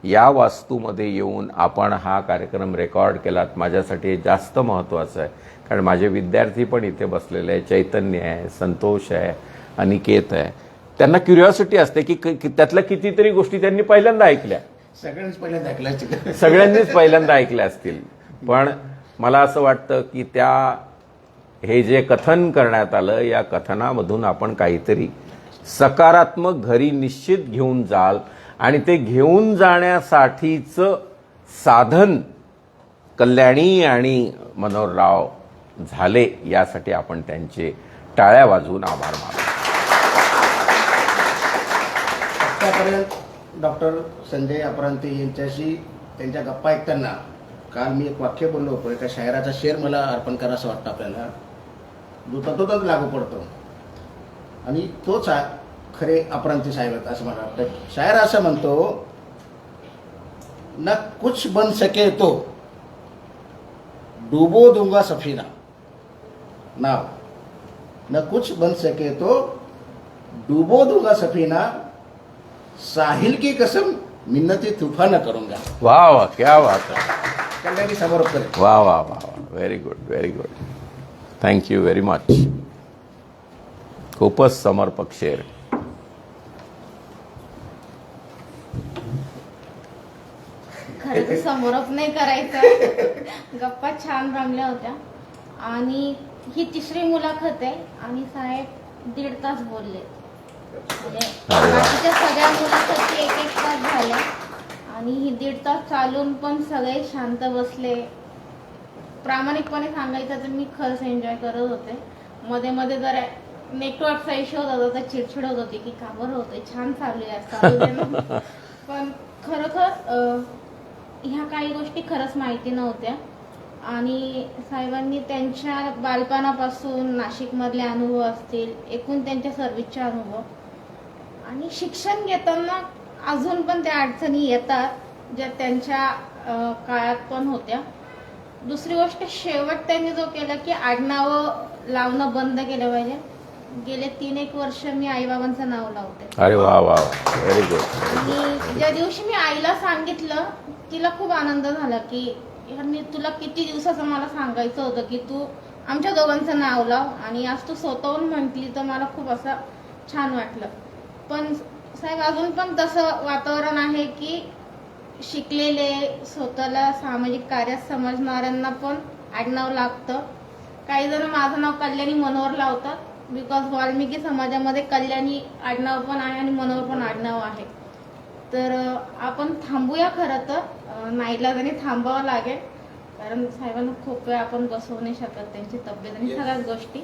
या वास्तूमध्ये येऊन आपण हा कार्यक्रम रेकॉर्ड केलात, माझ्यासाठी जास्त महत्त्वाचं आहे. कारण माझे विद्यार्थी पण इथे बसलेले आहे. चैतन्य आहे, संतोष आहे, अनिकेत आहे. त्यांना क्युरिओसिटी असते की त्यातल्या कितीतरी गोष्टी त्यांनी पहिल्यांदा ऐकल्या. सगळ्यांनीच पहिल्यांदा ऐकल्या असतील. पण मला असं वाटतं की हे जे कथन करण्यात आलं, या कथनामधून आपण काहीतरी सकारात्मक घरी निश्चित घेऊन जाल. आणि ते घेऊन जाण्यासाठीचं साधन कल्याणी आणि मनोहरराव झाले, यासाठी आपण त्यांचे टाळ्या वाजवून आभार मानू. आतापर्यंत डॉक्टर संजय अपरांते यांच्याशी त्यांच्या गप्पा ऐकताना काल मी एक वाक्य बोललो होतो, एका शायराचा शेर मला अर्पण करायचं वाटतं आपल्याला, जो तत्वतच लागू पडतो. आणि तोच खरे अपरांती साहेब आहेत असं मला वाटतं. शायर असं म्हणतो, न कुछ बन सके तो डुबो दूंगा सफीना. नाव, न कुछ बन सके तो डुबो दूंगा सफीना, साहिल की कसम मिन्नती तूफान करूंगा. वाह वाह, क्या बात है. कल्याणी समारोप करेल. वाह वाह वाह, very good, very good. Thank you very much. खूपच समर्पक शेर. खरं तर समारोप नाही करायचा, गप्पा छान रंगल्या होत्या. आणि ही तिसरी मुलाखत आहे आणि साहेब 1.5 तास बोलले. म्हणजे बाकीच्या सगळ्या मुलाखती 1-1 तास झाल्या आणि ही 1.5 तास चालून पण सगळे शांत बसले. प्रामाणिकपणे सांगायचं तर मी खरंच एन्जॉय करत होते. मध्ये मध्ये जरा नेटवर्कचा इश्यू होत होता, तर चिडचिड होत होती की का बरं होतंय, छान चालू आहे. पण खरोखर ह्या काही गोष्टी खरंच माहिती नव्हत्या. आणि साहेबांनी त्यांच्या बालपणापासून नाशिकमधले अनुभव असतील, एकूण त्यांच्या सर्व्हिसचे अनुभव, आणि शिक्षण घेताना अजून पण त्या अडचणी येतात ज्या त्यांच्या काळात पण होत्या. दुसरी गोष्ट शेवट त्यांनी जो केला की आडनावं लावणं बंद केलं पाहिजे. गेले 3-1 वर्ष मी आईबाबांचं नाव लावते. अरे वा वा, व्हेरी गुड. आणि ज्या दिवशी मी आईला सांगितलं तिला खूप आनंद झाला की ह्यांनी तुला किती दिवसाचं मला सांगायचं होतं की तू आमच्या दोघांचं नाव लाव, आणि आज तू स्वतःहून म्हटली तर मला खूप असं छान वाटलं. पण साहेब अजून पण तसं वातावरण आहे की शिकलेले स्वतःला सामाजिक कार्यात समजणाऱ्यांना पण आडनाव लागतं. काही जण माझं नाव कल्याणी मनोहर लावतात, बिकॉज वाल्मिकी समाजामध्ये कल्याणी आडनाव पण आहे आणि मनोहर पण आडनाव आहे. तर आपण थांबूया. खरं तर नाईलाजाने थांबावं लागेल, कारण साहेबांना खूप वेळ आपण बसवू नाही शकत, त्यांची तब्येत आणि सगळ्याच गोष्टी.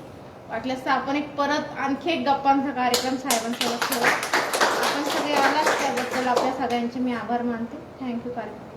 वाटल्यास तर आपण परत आणखी एक गप्पांचा कार्यक्रम साहेबांसोबत ठेवू. आपण सगळे आलात त्याबद्दल आपल्या सगळ्यांचे मी आभार मानते. थँक्यू कार्यक्रम.